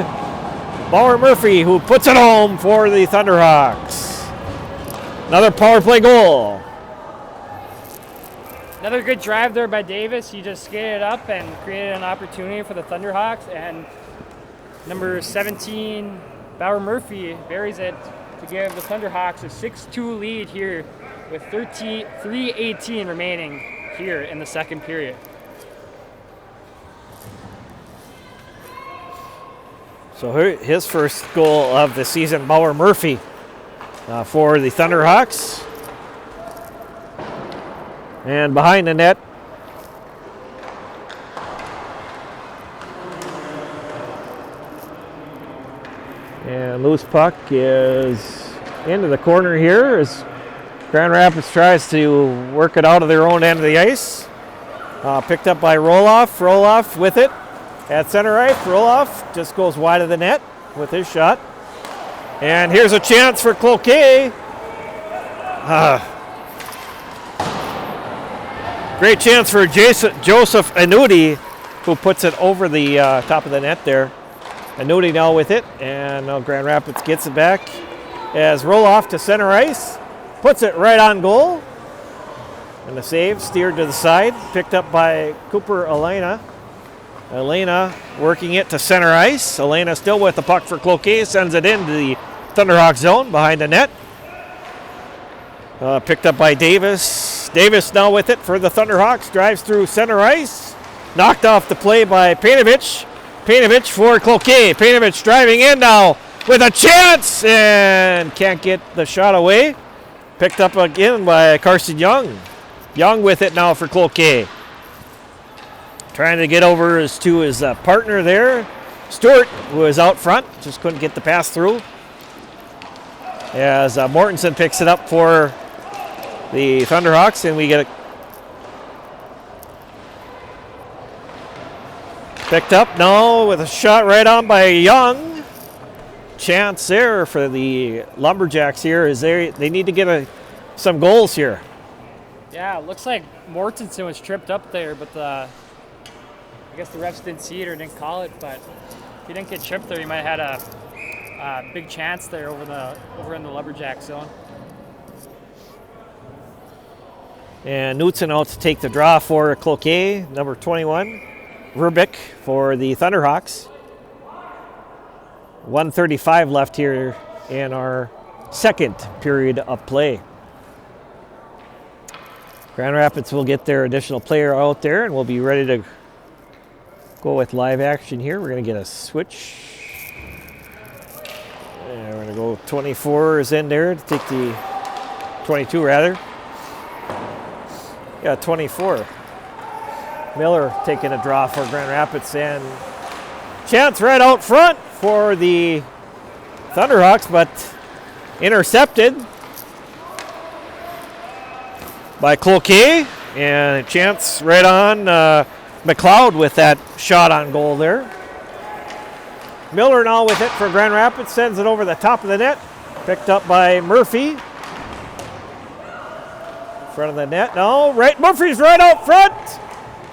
Bauer Murphy, who puts it home for the Thunderhawks. Another power play goal. Another good drive there by Davis. He just skated up and created an opportunity for the Thunderhawks, and number 17, Bauer Murphy, buries it to give the Thunderhawks a 6-2 lead here with 3:18 remaining here in the second period. So his first goal of the season, Bauer Murphy for the Thunderhawks. And behind the net, and loose puck is into the corner here as Grand Rapids tries to work it out of their own end of the ice. Picked up by Roloff. Roloff with it at center ice. Roloff just goes wide of the net with his shot. And here's a chance for Cloquet. Great chance for Joseph Anudi, who puts it over the top of the net there. Anudi now with it, and now Grand Rapids gets it back as Roloff to center ice. Puts it right on goal. And the save steered to the side, picked up by Cooper Elena. Elena working it to center ice. Elena still with the puck for Cloquet, sends it into the Thunderhawk zone behind the net. Picked up by Davis. Davis now with it for the Thunderhawks. Drives through center ice. Knocked off the play by Painovich. Painovich for Cloquet. Painovich driving in now with a chance and can't get the shot away. Picked up again by Carson Young. Young with it now for Cloquet. Trying to get over to his partner there. Stewart, who is out front, just couldn't get the pass through. As Mortensen picks it up for the Thunderhawks, and we get it picked up now with a shot right on by Young. Chance there for the Lumberjacks here is they need to get some goals here. Yeah, it looks like Mortensen was tripped up there, but I guess the refs didn't see it or didn't call it, but if he didn't get tripped there, he might have had a big chance there over in the Lumberjack zone. And Knutson out to take the draw for Cloquet, number 21. Verbeek for the Thunderhawks. 1:35 left here in our second period of play. Grand Rapids will get their additional player out there, and we'll be ready to go with live action here. We're going to get a switch. And we're going to go 24 is in there to take the 22 rather. Yeah, 24. Miller taking a draw for Grand Rapids, and chance right out front for the Thunderhawks, but intercepted by Cloquet, and a chance right on McLeod with that shot on goal there. Miller now with it for Grand Rapids, sends it over the top of the net, picked up by Murphy. Front of the net, no, right, Murphy's right out front,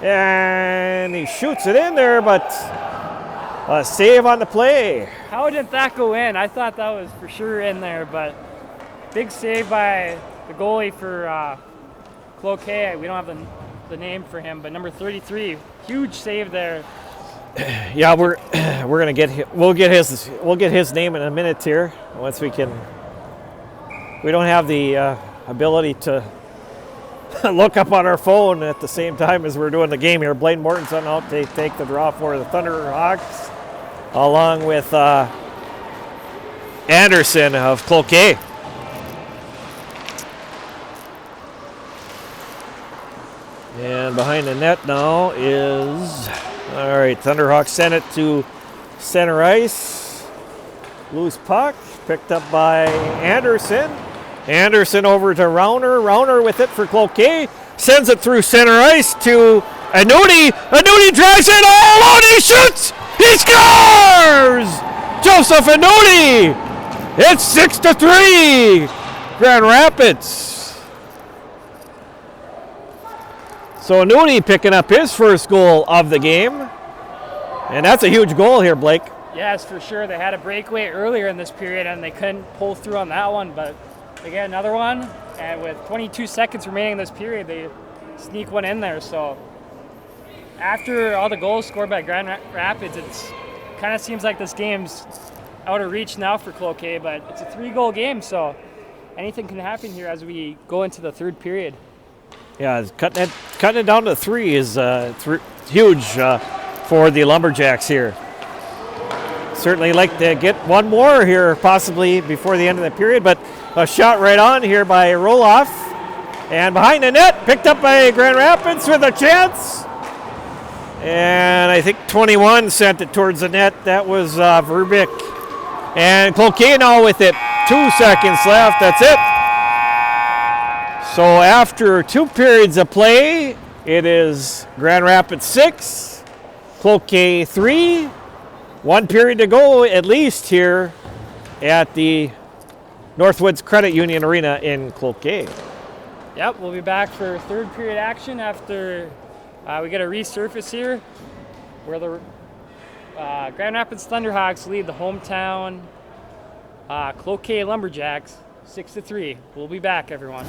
and he shoots it in there, but a save on the play. How did that go in? I thought that was for sure in there, but big save by the goalie for Cloquet. We don't have the name for him, but number 33, huge save there. Yeah, we're gonna we'll get his name in a minute here once we can. We don't have the ability to look up on our phone at the same time as we're doing the game here. Blaine Mortensen out to take the draw for the Thunderhawks, along with Anderson of Cloquet. And behind the net now is, all right, Thunderhawks sent it to center ice. Loose puck, picked up by Anderson. Anderson over to Rauner. Rauner with it for Cloquet. Sends it through center ice to Anudi. Anudi drives it all out. He shoots. He scores! Joseph Anudi. It's 6-3. Grand Rapids. So Anudi picking up his first goal of the game. And that's a huge goal here, Blake. Yes, for sure. They had a breakaway earlier in this period, and they couldn't pull through on that one, but they get another one, and with 22 seconds remaining in this period, they sneak one in there. So after all the goals scored by Grand Rapids, it kind of seems like this game's out of reach now for Cloquet, but it's a 3-goal game, so anything can happen here as we go into the third period. Yeah, cutting it down to 3 is huge for the Lumberjacks here. Certainly like to get one more here possibly before the end of the period, but a shot right on here by Roloff. And behind the net, picked up by Grand Rapids with a chance. And I think 21 sent it towards the net. That was Verbeek. And Cloquet now with it. 2 seconds left, that's it. So after 2 periods of play, it is Grand Rapids 6, Cloquet 3. 1 period to go at least here at the Northwoods Credit Union Arena in Cloquet. Yep, we'll be back for third period action after we get a resurface here where the Grand Rapids Thunderhawks lead the hometown Cloquet Lumberjacks 6-3. We'll be back, everyone.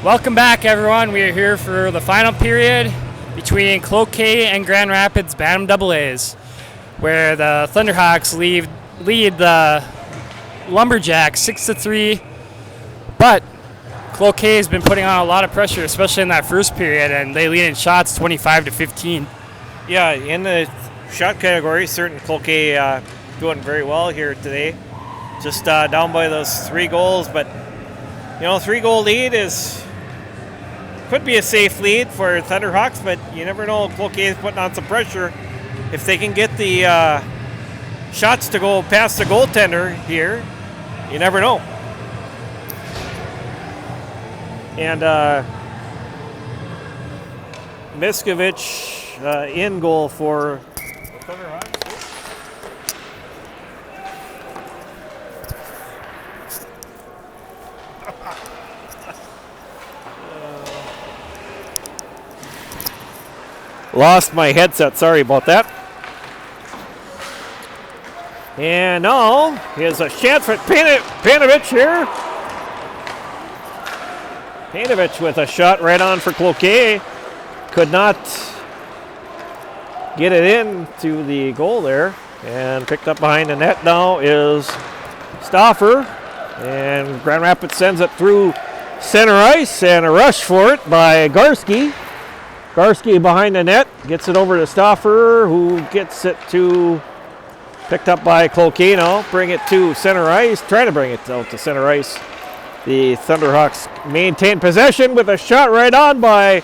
Welcome back, everyone. We are here for the final period between Cloquet and Grand Rapids Bantam AA's, where the Thunderhawks lead the Lumberjacks 6-3. But Cloquet has been putting on a lot of pressure, especially in that first period, and they lead in shots 25-15. Yeah, in the shot category, certain Cloquet doing very well here today. Just down by those 3 goals, but 3-goal lead could be a safe lead for Thunderhawks, but you never know. Cloquet is putting on some pressure. If they can get the shots to go past the goaltender here, you never know. And Miskovich in goal for Thunderhawks. Lost my headset, sorry about that. And now, here's a chance for Panovich here. Panovich with a shot right on for Cloquet. Could not get it in to the goal there. And picked up behind the net now is Stauffer. And Grand Rapids sends it through center ice, and a rush for it by Garski. Garski behind the net, gets it over to Stauffer, who gets it to, picked up by Cloquet now, bring it to center ice, trying to bring it out to center ice. The Thunderhawks maintain possession with a shot right on by,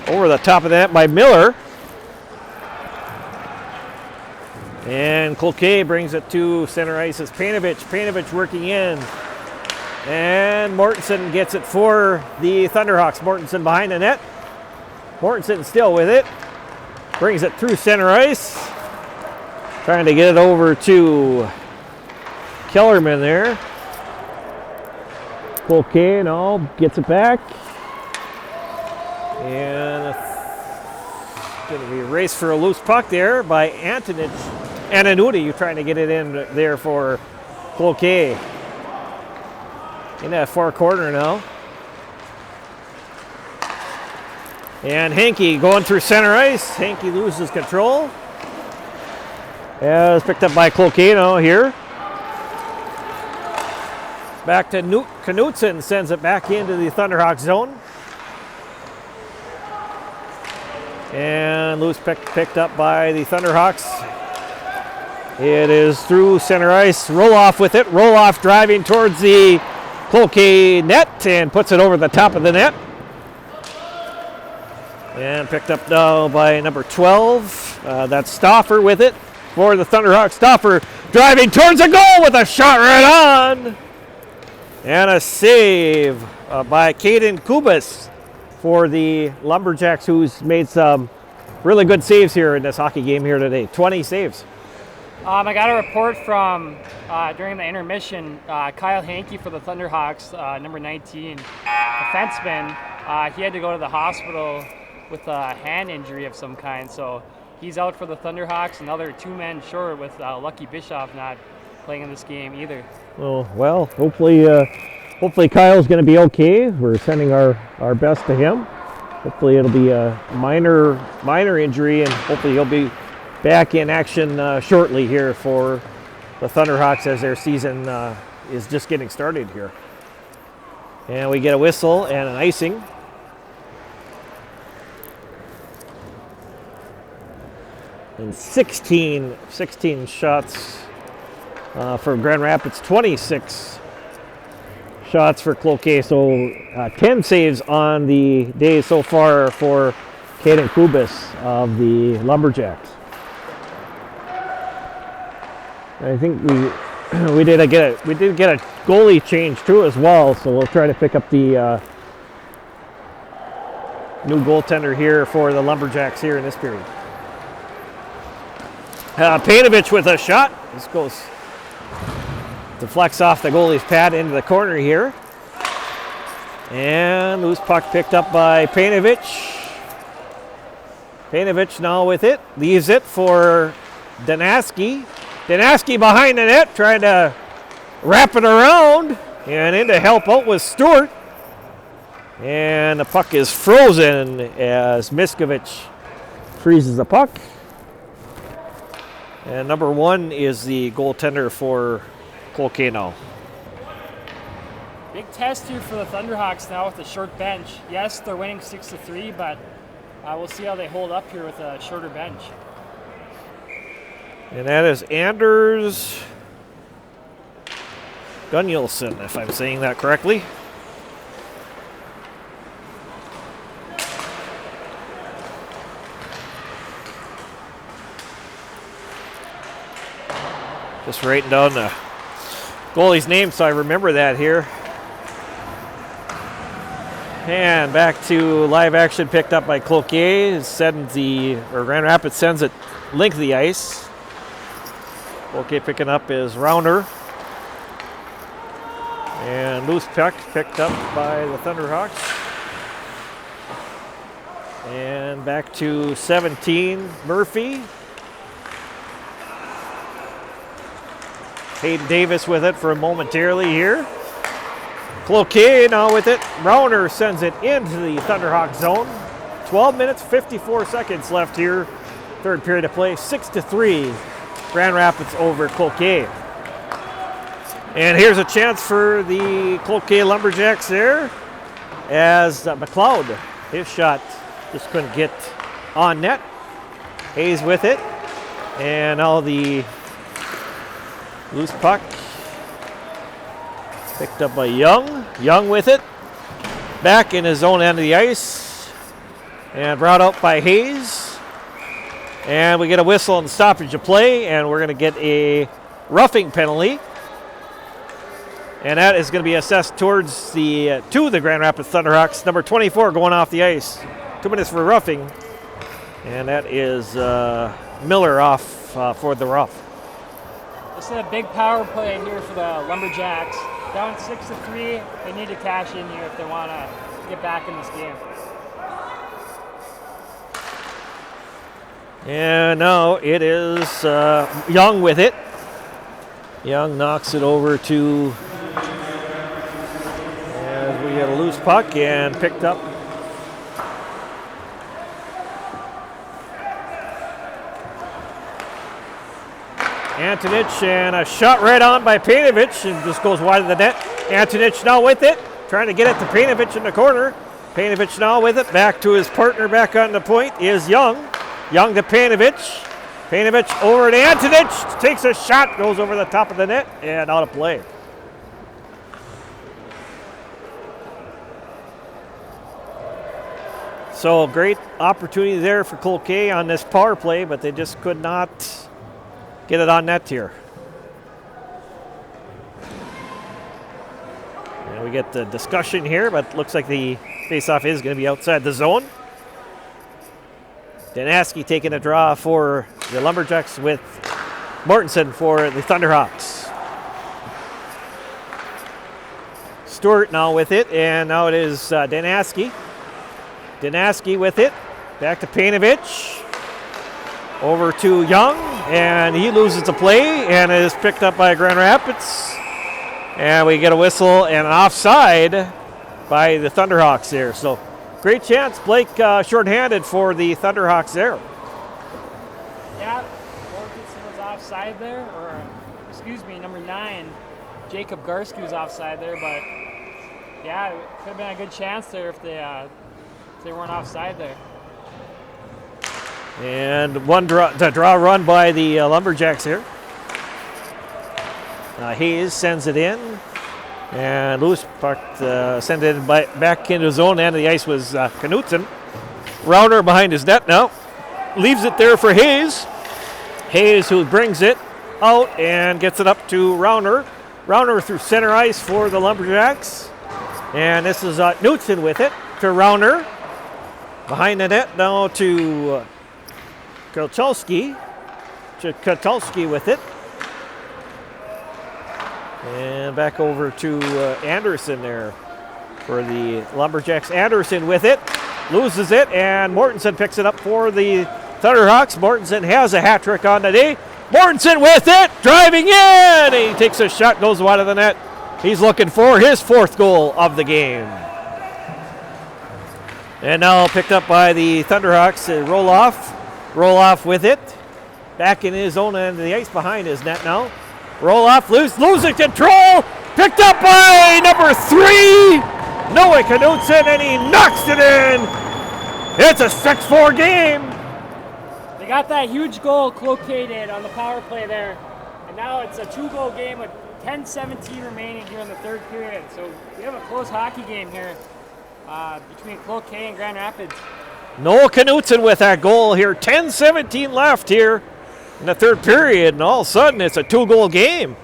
over the top of the net by Miller. And Cloquet brings it to center ice as Panovich. Panovich working in. And Mortensen gets it for the Thunderhawks. Mortensen behind the net. Mortensen still with it. Brings it through center ice. Trying to get it over to Kellerman there. Cloquet now gets it back. And it's going to be a race for a loose puck there by Antonich. Ananuti trying to get it in there for Cloquet. In that far corner now. And Hankey going through center ice. Hankey loses control. It's picked up by Cloquet now here. Back to Knutson, sends it back into the Thunderhawks zone. And loose picked up by the Thunderhawks. It is through center ice. Roloff with it. Roloff driving towards the Cloquet net and puts it over the top of the net. And picked up now by number 12. That's Stauffer with it for the Thunderhawks. Stauffer driving towards the goal with a shot right on. And a save by Caden Kubas for the Lumberjacks, who's made some really good saves here in this hockey game here today. 20 saves. I got a report from during the intermission, Kyle Hankey for the Thunderhawks, number 19, defenseman. He had to go to the hospital with a hand injury of some kind, so he's out for the Thunderhawks. Another 2 men short with Lucky Bischoff not playing in this game either. Oh, well, hopefully Kyle's going to be okay. We're sending our best to him. Hopefully it'll be a minor injury, and hopefully he'll be back in action shortly here for the Thunderhawks as their season is just getting started here. And we get a whistle and an icing. And 16 shots for Grand Rapids, 26 shots for Cloquet. So 10 saves on the day so far for Caden Kubas of the Lumberjacks. I think we did get a goalie change too as well, so we'll try to pick up the new goaltender here for the Lumberjacks here in this period. Panovich with a shot. This goes, deflects off the goalie's pad into the corner here. And loose puck picked up by Panovich. Panovich now with it. Leaves it for Danaski. Danaski behind the net, trying to wrap it around. And in to help out with Stewart. And the puck is frozen as Miskovich freezes the puck. And number 1 is the goaltender for Cloquet now. Big test here for the Thunderhawks now with a short bench. Yes, they're winning 6-3, but we'll see how they hold up here with a shorter bench. And that is Anders Gunnilson, if I'm saying that correctly. Just writing down the goalie's name so I remember that here. And back to live action picked up by Cloquet. Grand Rapids sends it length of the ice. Cloquet picking up is Rauner. And loose puck picked up by the Thunderhawks. And back to 17, Murphy. Hayden Davis with it for momentarily here. Cloquet now with it. Rauner sends it into the Thunderhawk zone. 12 minutes, 54 seconds left here. Third period of play. 6-3. Grand Rapids over Cloquet. And here's a chance for the Cloquet Lumberjacks there as McLeod, his shot just couldn't get on net. Hayes with it. And now the loose puck picked up by Young. Young with it. Back in his own end of the ice. And brought out by Hayes. And we get a whistle on the stoppage of play. And we're going to get a roughing penalty. And that is going to be assessed towards the Grand Rapids Thunderhawks. Number 24 going off the ice. 2 minutes for roughing. And that is Miller off for the rough. This is a big power play here for the Lumberjacks. Down 6-3, they need to cash in here if they want to get back in this game. And now it is Young with it. Young knocks it over to, and we get a loose puck and picked up. Antonich, and a shot right on by Panovich, and just goes wide of the net. Antonich now with it, trying to get it to Panovich in the corner. Panovich now with it, back to his partner, back on the point is Young. Young to Panovich. Panovich over to Antonich, takes a shot, goes over the top of the net, and out of play. So great opportunity there for Cloquet on this power play, but they just could not get it on net here. And we get the discussion here, but looks like the faceoff is going to be outside the zone. Danaski taking a draw for the Lumberjacks with Mortensen for the Thunderhawks. Stewart now with it, and now it is Danaski. Danaski with it, back to Panovich. Over to Young, and he loses the play, and it is picked up by Grand Rapids. And we get a whistle and an offside by the Thunderhawks there. So great chance. Blake shorthanded for the Thunderhawks there. Yeah, Mortensen was offside there, or excuse me, number 9, Jacob Garski was offside there, but yeah, it could have been a good chance there if they weren't offside there. And the draw run by the Lumberjacks here. Hayes sends it in. And loose puck sent it back into his own end of the ice was Knutson. Rauner behind his net now. Leaves it there for Hayes. Hayes who brings it out and gets it up to Rauner. Rauner through center ice for the Lumberjacks. And this is Knutson with it to Rauner. Behind the net now to Kotelski with it. And back over to Anderson there for the Lumberjacks. Anderson with it, loses it, and Mortensen picks it up for the Thunderhawks. Mortensen has a hat trick on the day. Mortensen with it, driving in! He takes a shot, goes wide of the net. He's looking for his 4th goal of the game. And now picked up by the Thunderhawks. Roll off with it. Back in his own end of the ice behind his net now. Roll off, losing control. Picked up by number 3, Noah Knudsen, and he knocks it in. It's a 6-4 game. They got that huge goal Cloquet did on the power play there. And now it's a 2-goal game with 10:17 remaining here in the third period. So we have a close hockey game here between Cloquet and Grand Rapids. Noah Knudsen with that goal here. 10:17 left here in the third period, and all of a sudden it's a 2-goal game.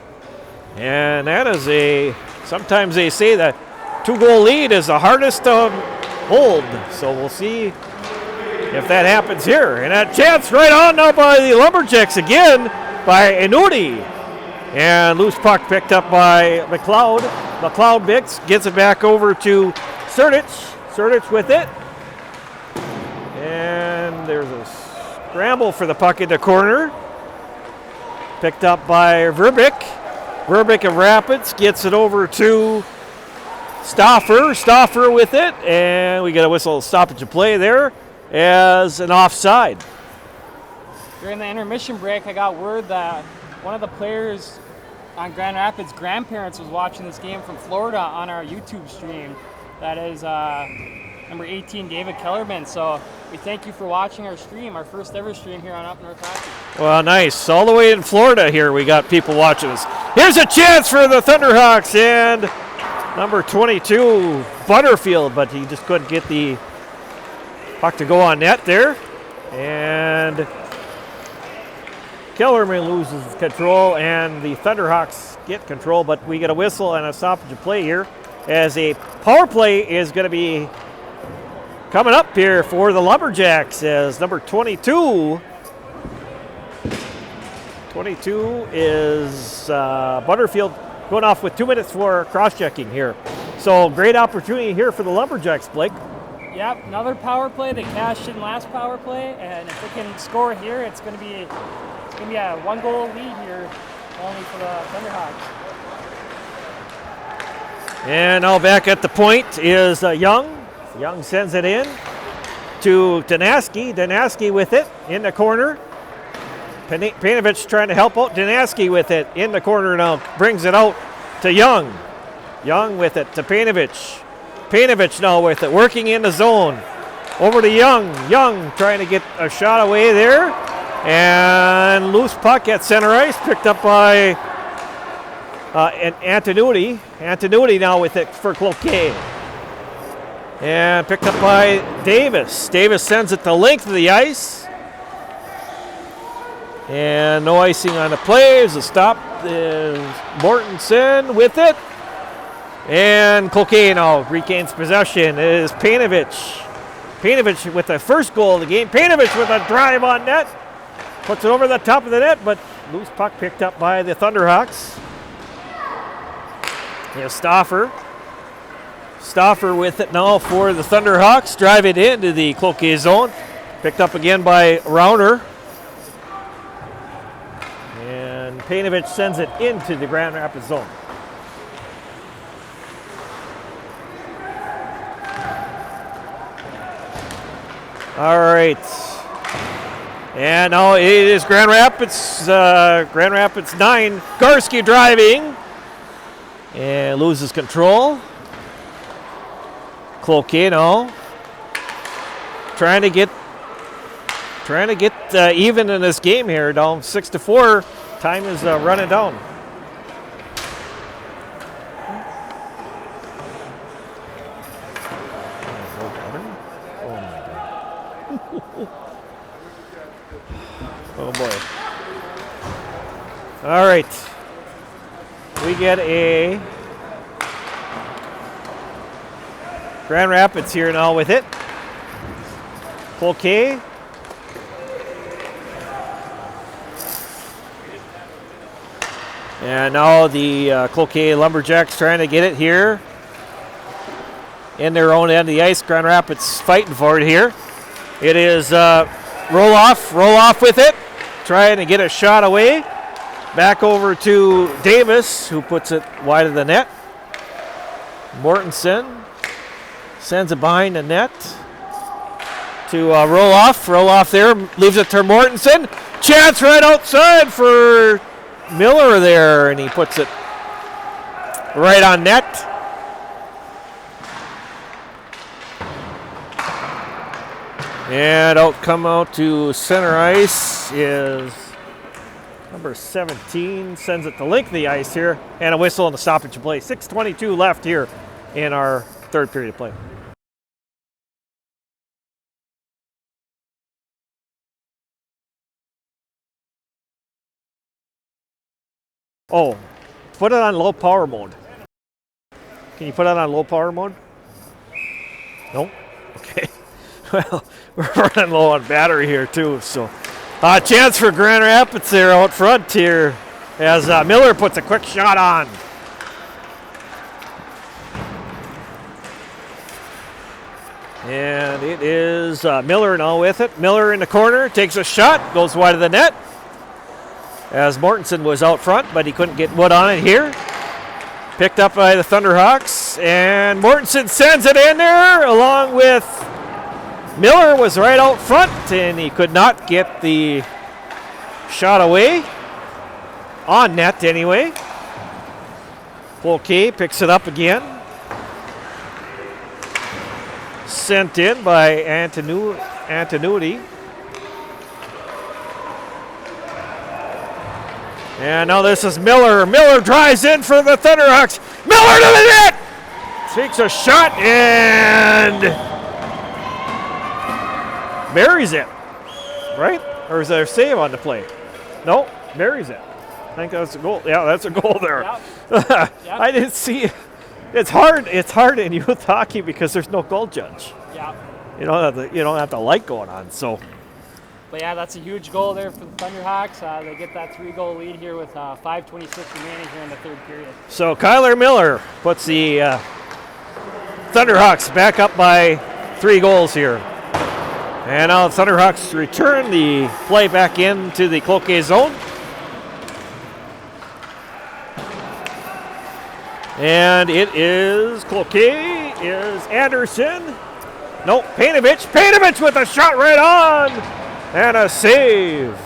And that is sometimes they say that 2-goal lead is the hardest to hold. So we'll see if that happens here. And a chance right on now by the Lumberjacks again by Enudi. And loose puck picked up by McLeod. McLeod gets it back over to Serdich. Serdich with it. And there's a scramble for the puck in the corner. Picked up by Verbeek. Verbeek of Rapids gets it over to Stauffer. Stauffer with it. And we get a whistle stoppage of play there as an offside. During the intermission break, I got word that one of the players on Grand Rapids' grandparents was watching this game from Florida on our YouTube stream. That is number 18, David Kellerman. So we thank you for watching our stream, our first ever stream here on Up North Hockey. Well, nice. All the way in Florida here, we got people watching us. Here's a chance for the Thunderhawks and number 22, Butterfield, but he just couldn't get the puck to go on net there. And Kellerman loses control, and the Thunderhawks get control, but we get a whistle and a stoppage of play here as a power play is going to be coming up here for the Lumberjacks as number 22 is Butterfield going off with 2 minutes for cross-checking here. So great opportunity here for the Lumberjacks, Blake. Yep, another power play. They cashed in last power play, and if they can score here, it's going to be a 1-goal lead here only for the Thunderhawks. And now back at the point is Young. Young sends it in to Danaski. Danaski with it in the corner. Panovich trying to help out. Danaski with it in the corner now. Brings it out to Young. Young with it to Panovich. Panovich now with it, working in the zone. Over to Young. Young trying to get a shot away there. And loose puck at center ice, picked up by Antonucci. Antonucci now with it for Cloquet. And picked up by Davis. Davis sends it the length of the ice. And no icing on the play. There's a stop. Mortensen with it. And Cloquet now regains possession. It is Panovich. Panovich with the first goal of the game. Panovich with a drive on net. Puts it over the top of the net, but loose puck picked up by the Thunderhawks. Here's Stauffer. Stauffer with it now for the Thunderhawks. Drive it into the Cloquet zone. Picked up again by Rauner. And Panovich sends it into the Grand Rapids zone. All right. And now it is Grand Rapids 9. Garski driving and loses control. Cloquet now trying to get even in this game here. Down 6-4. Time is running down. Oh boy. All right. We get a Grand Rapids here now with it. Cloquet. And now the Cloquet Lumberjacks trying to get it here in their own end of the ice. Grand Rapids fighting for it here. It is roll off with it. Trying to get a shot away. Back over to Davis, who puts it wide of the net. Mortensen sends it behind the net. to roll off there, leaves it to Mortensen. Chance right outside for Miller there, and he puts it right on net. And come out to center ice is number 17, sends it to length of the ice here, and a whistle and a stoppage of play. 6:22 left here in our third period of play. Oh, put it on low power mode. Can you put it on low power mode? No? Okay. Well, we're running low on battery here too, so chance for Grand Rapids there out front here as Miller puts a quick shot on. And it is Miller now with it. Miller in the corner, takes a shot, goes wide of the net. As Mortensen was out front, but he couldn't get wood on it here. Picked up by the Thunderhawks, and Mortensen sends it in there along with Miller was right out front, and he could not get the shot away. On net anyway. Cloquet picks it up again. Sent in by Antonuity. And now this is Miller. Miller drives in for the Thunderhawks. Miller to the net! Takes a shot and buries it. Right? Or is there a save on the play? No, buries it. I think that's a goal. Yeah, that's a goal there. Yep. I didn't see it. It's hard in youth hockey because there's no goal judge. Yeah. You don't have the light going on, so. But yeah, that's a huge goal there for the Thunderhawks. They get that 3-goal lead here with 5:26 remaining here in the third period. So Kyler Miller puts the Thunderhawks back up by 3 goals here. And now the Thunderhawks return the play back into the Cloquet zone. And it is Cloquet, is Anderson. No, Painovich. Painovich with a shot right on. And a save.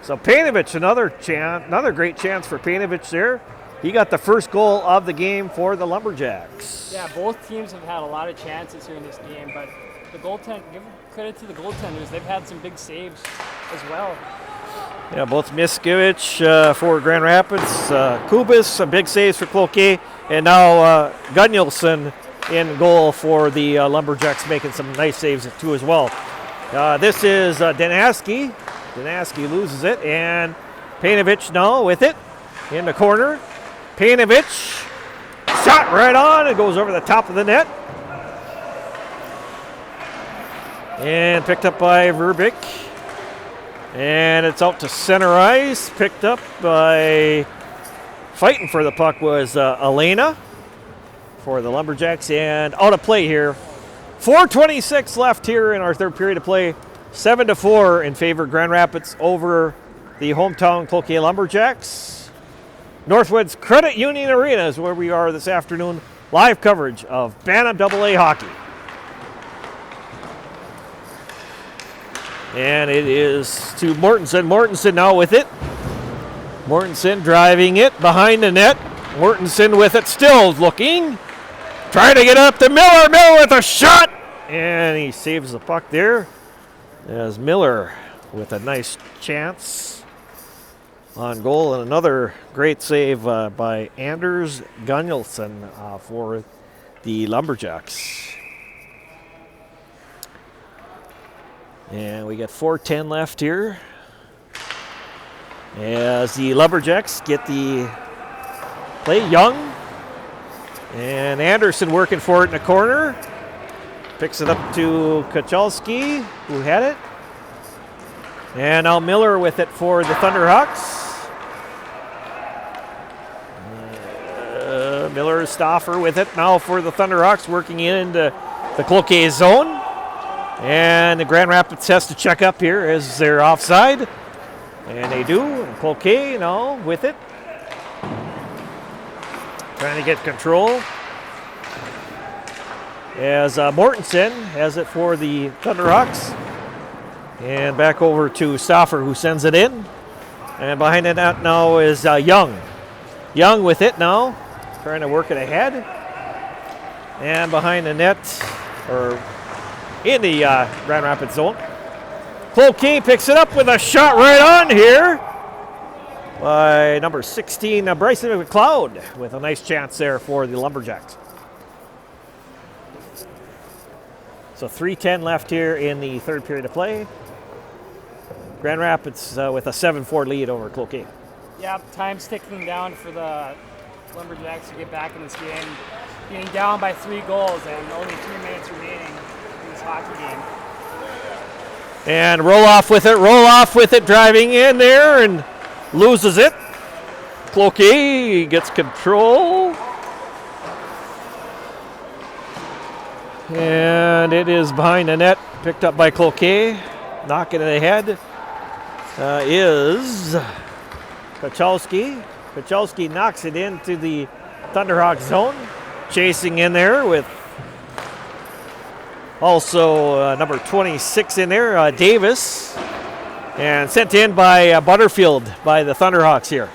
So Painovich, another great chance for Painovich there. He got the first goal of the game for the Lumberjacks. Yeah, both teams have had a lot of chances here in this game, but the goaltender, give credit to the goaltenders. They've had some big saves as well. Yeah, both Miskevich for Grand Rapids, Kubis, some big saves for Cloquet, and now Gunnilson in goal for the Lumberjacks, making some nice saves too as well. This is Danaski. Danaski loses it, and Painovich now with it in the corner. Painovich, shot right on. It goes over the top of the net. And picked up by Verbeek. And it's out to center ice. Picked up by, fighting for the puck was Elena for the Lumberjacks. And out of play here. 4:26 left here in our third period of play. 7-4 in favor of Grand Rapids over the hometown Cloquet Lumberjacks. Northwoods Credit Union Arena is where we are this afternoon. Live coverage of Bantam AA hockey. And it is to Mortensen. Mortensen now with it. Mortensen driving it behind the net. Mortensen with it, still looking. Trying to get up to Miller. Miller with a shot. And he saves the puck there. As Miller with a nice chance on goal. And another great save by Anders Gunnilson for the Lumberjacks. And we got 4:10 left here as the Lumberjacks get the play. Young and Anderson working for it in the corner. Picks it up to Kachalski, who had it. And now Miller with it for the Thunderhawks. Miller Stauffer with it now for the Thunderhawks, working into the Cloquet zone. And the Grand Rapids has to check up here as they're offside. And they do. And Cloquet now with it. Trying to get control. as Mortensen has it for the Thunderhawks. And back over to Stauffer, who sends it in. And behind the net now is Young. Young with it now, trying to work it ahead. And behind the net, or in the Grand Rapids zone, Cloquet picks it up with a shot right on here by number 16, Bryson McLeod, with a nice chance there for the Lumberjacks. So 3:10 left here in the third period of play. Grand Rapids with a 7-4 lead over Cloquet. Yeah, time's ticking down for the Lumberjacks to get back in this game. Being down by 3 goals and only 3 minutes remaining in this hockey game. And roll off with it, driving in there and loses it. Cloquet gets control. And it is behind the net, picked up by Cloquet. Knocking it ahead is Kachalski. Kachalski knocks it into the Thunderhawk zone. Chasing in there with also number 26 in there, Davis. And sent in by Butterfield by the Thunderhawks here.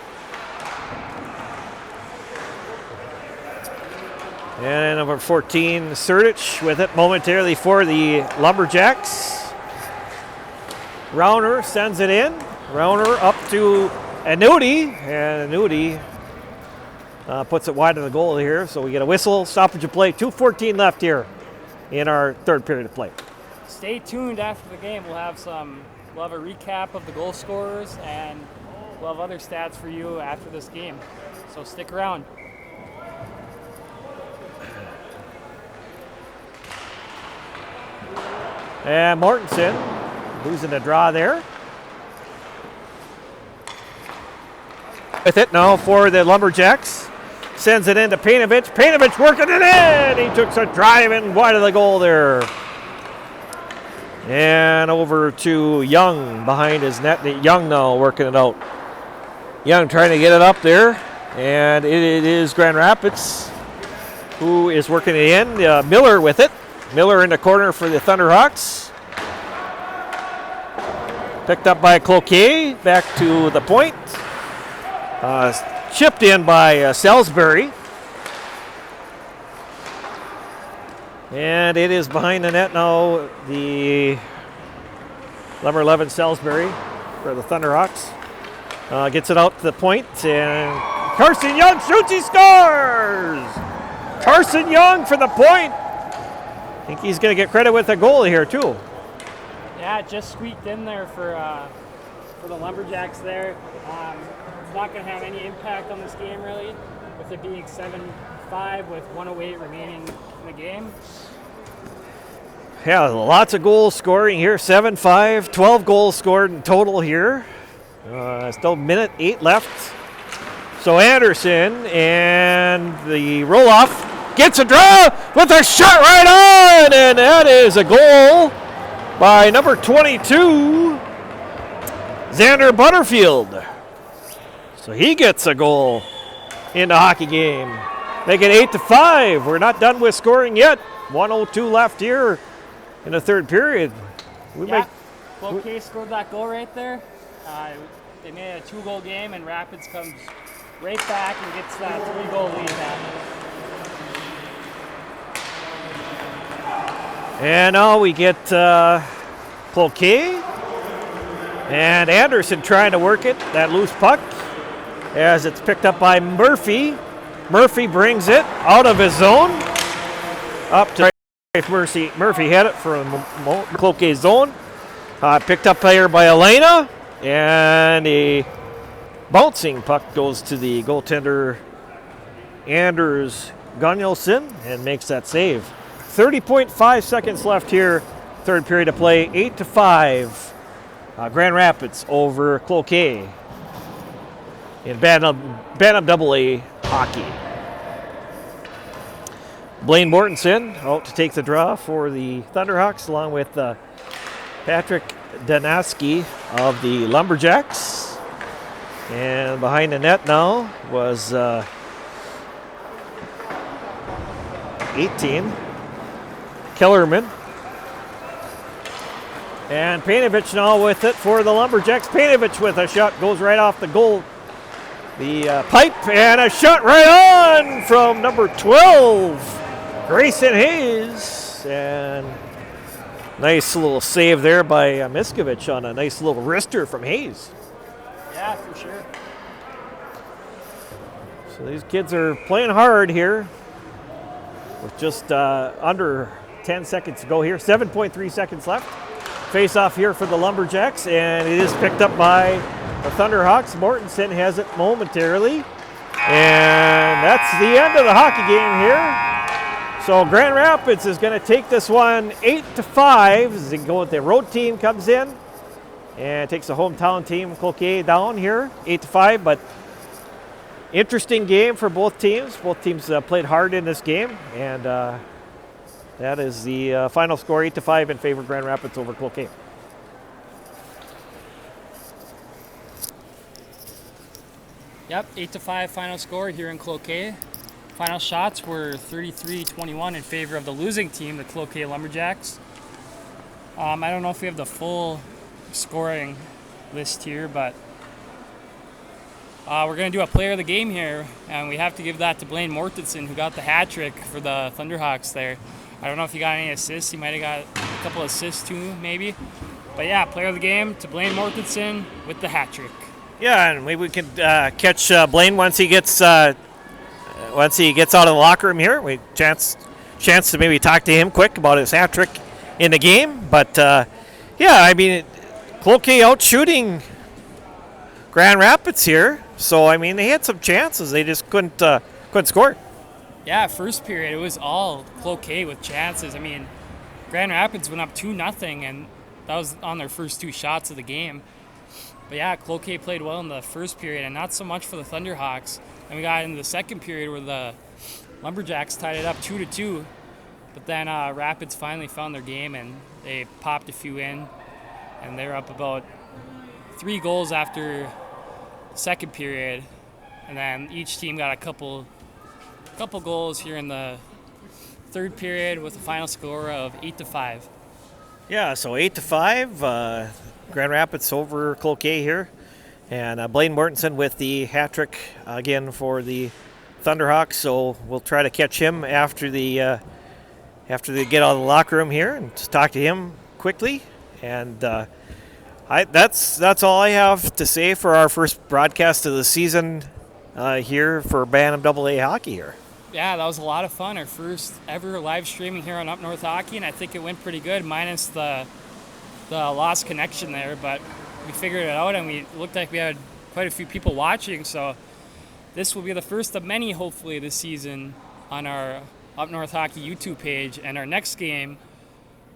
And number 14, Serdich with it momentarily for the Lumberjacks. Rauner sends it in. Rauner up to Annuity. And Annuity puts it wide of the goal here. So we get a whistle, stoppage of play. 2:14 left here in our third period of play. Stay tuned after the game. We'll have a recap of the goal scorers, and we'll have other stats for you after this game. So stick around. And Mortensen losing a draw there. With it now for the Lumberjacks. Sends it into Painovich. Painovich working it in. He took some drive in wide of the goal there. And over to Young behind his net. Young now working it out. Young trying to get it up there. And it is Grand Rapids who is working it in. Miller with it. Miller in the corner for the Thunderhawks. Picked up by Cloquet. Back to the point. Chipped in by Salisbury. And it is behind the net now. The number 11 Salisbury for the Thunderhawks. Gets it out to the point. And Carson Young shoots. He scores! Carson Young for the point. I think he's going to get credit with a goal here, too. Yeah, it just squeaked in there for the Lumberjacks there. It's not going to have any impact on this game, really, with it being 7-5 with 1:08 remaining in the game. Yeah, lots of goals scoring here. 7-5, 12 goals scored in total here. Still minute 8 left. So Anderson and the roll-off. Gets a draw with a shot right on, and that is a goal by number 22, Xander Butterfield. So he gets a goal in the hockey game. Make it 8-5. We're not done with scoring yet. 1:02 left here in the third period. Cloquet scored that goal right there. They made it a 2-goal game, and Rapids comes right back and gets that 3-goal lead back. And now we get Cloquet and Anderson trying to work it, that loose puck, as it's picked up by Murphy. Murphy brings it out of his zone, up to Murphy had it from Cloquet's zone. Picked up here by Elena, and a bouncing puck goes to the goaltender Anders Gunnelson and makes that save. 30.5 seconds left here, third period of play, 8-5. Grand Rapids over Cloquet in Bantam AA hockey. Blaine Mortensen out to take the draw for the Thunderhawks, along with Patrick Danaski of the Lumberjacks. And behind the net now was 18. Kellerman. And Painovich now with it for the Lumberjacks. Painovich with a shot, goes right off the goal. The pipe, and a shot right on from number 12, Grayson Hayes. And nice little save there by Miskovich on a nice little wrister from Hayes. Yeah, for sure. So these kids are playing hard here with just under 10 seconds to go here. 7.3 seconds left. Face off here for the Lumberjacks, and it is picked up by the Thunderhawks. Mortensen has it momentarily. And that's the end of the hockey game here. So Grand Rapids is going to take this one 8-5 as they go with the road team comes in and takes the hometown team, Cloquet, down here, 8-5. But interesting game for both teams. Both teams played hard in this game, and that is the final score, 8-5 in favor of Grand Rapids over Cloquet. Yep, 8-5 final score here in Cloquet. Final shots were 33-21 in favor of the losing team, the Cloquet Lumberjacks. I don't know if we have the full scoring list here, but we're going to do a player of the game here, and we have to give that to Blaine Mortensen, who got the hat trick for the Thunderhawks there. I don't know if he got any assists. He might have got a couple assists too, maybe. But yeah, player of the game to Blaine Mortensen with the hat trick. Yeah, and maybe we can catch Blaine once he gets out of the locker room here. We chance to maybe talk to him quick about his hat trick in the game. But yeah, I mean, Cloquet out shooting Grand Rapids here. So I mean, they had some chances. They just couldn't score. Yeah, first period, it was all Cloquet with chances. I mean, Grand Rapids went up 2-0, and that was on their first two shots of the game. But yeah, Cloquet played well in the first period, and not so much for the Thunderhawks. And we got into the second period where the Lumberjacks tied it up 2-2. But then Rapids finally found their game, and they popped a few in. And they're up about 3 goals after the second period. And then each team got a couple goals here in the third period with a final score of 8-5. Yeah, so 8-5, Grand Rapids over Cloquet here, and Blaine Mortensen with the hat trick again for the Thunderhawks. So we'll try to catch him after they get out of the locker room here and just talk to him quickly. And that's all I have to say for our first broadcast of the season here for BAA hockey here. Yeah, that was a lot of fun. Our first ever live streaming here on Up North Hockey, and I think it went pretty good, minus the lost connection there. But we figured it out, and it looked like we had quite a few people watching. So this will be the first of many, hopefully, this season on our Up North Hockey YouTube page. And our next game,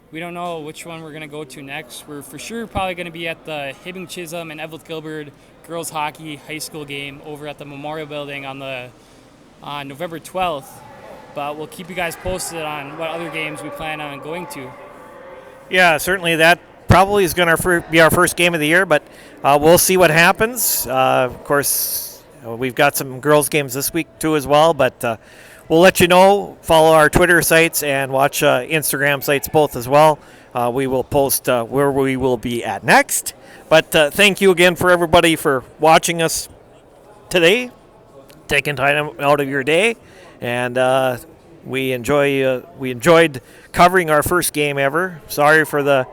we don't know which one we're going to go to next. We're for sure probably going to be at the Hibbing Chisholm and Evelyn Gilbert girls hockey high school game over at the Memorial Building on November 12th. But we'll keep you guys posted on what other games we plan on going to. Yeah, certainly that probably is going to be our first game of the year, but we'll see what happens. Of course, we've got some girls games this week too as well, but we'll let you know. Follow our Twitter sites and watch Instagram sites both as well. We will post where we will be at next. But thank you again for everybody for watching us today, taking time out of your day, and we enjoyed covering our first game ever. Sorry for the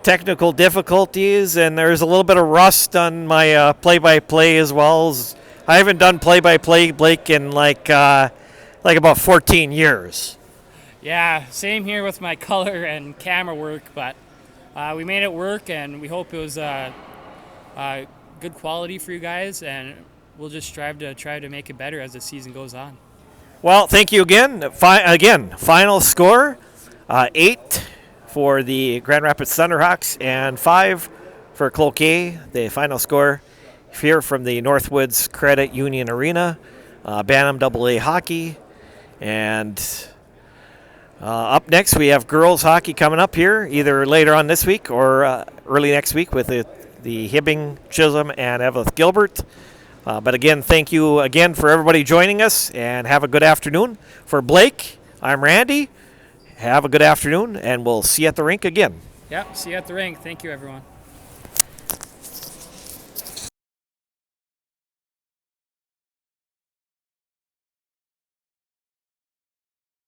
technical difficulties, and there's a little bit of rust on my play-by-play as well. I haven't done play-by-play, Blake, in like about 14 years. Yeah, same here with my color and camera work, but we made it work, and we hope it was good quality for you guys, and we'll just strive to make it better as the season goes on. Well, thank you again. Final score, 8 for the Grand Rapids Thunderhawks and 5 for Cloquet. The final score here from the Northwoods Credit Union Arena, BAA hockey. And up next, we have girls hockey coming up here, either later on this week or early next week with the Hibbing, Chisholm, and Evelyn Gilbert. But again, thank you again for everybody joining us, and have a good afternoon. For Blake, I'm Randy. have a good afternoon, and we'll see you at the rink again. Yep, see you at the rink. Thank you, everyone.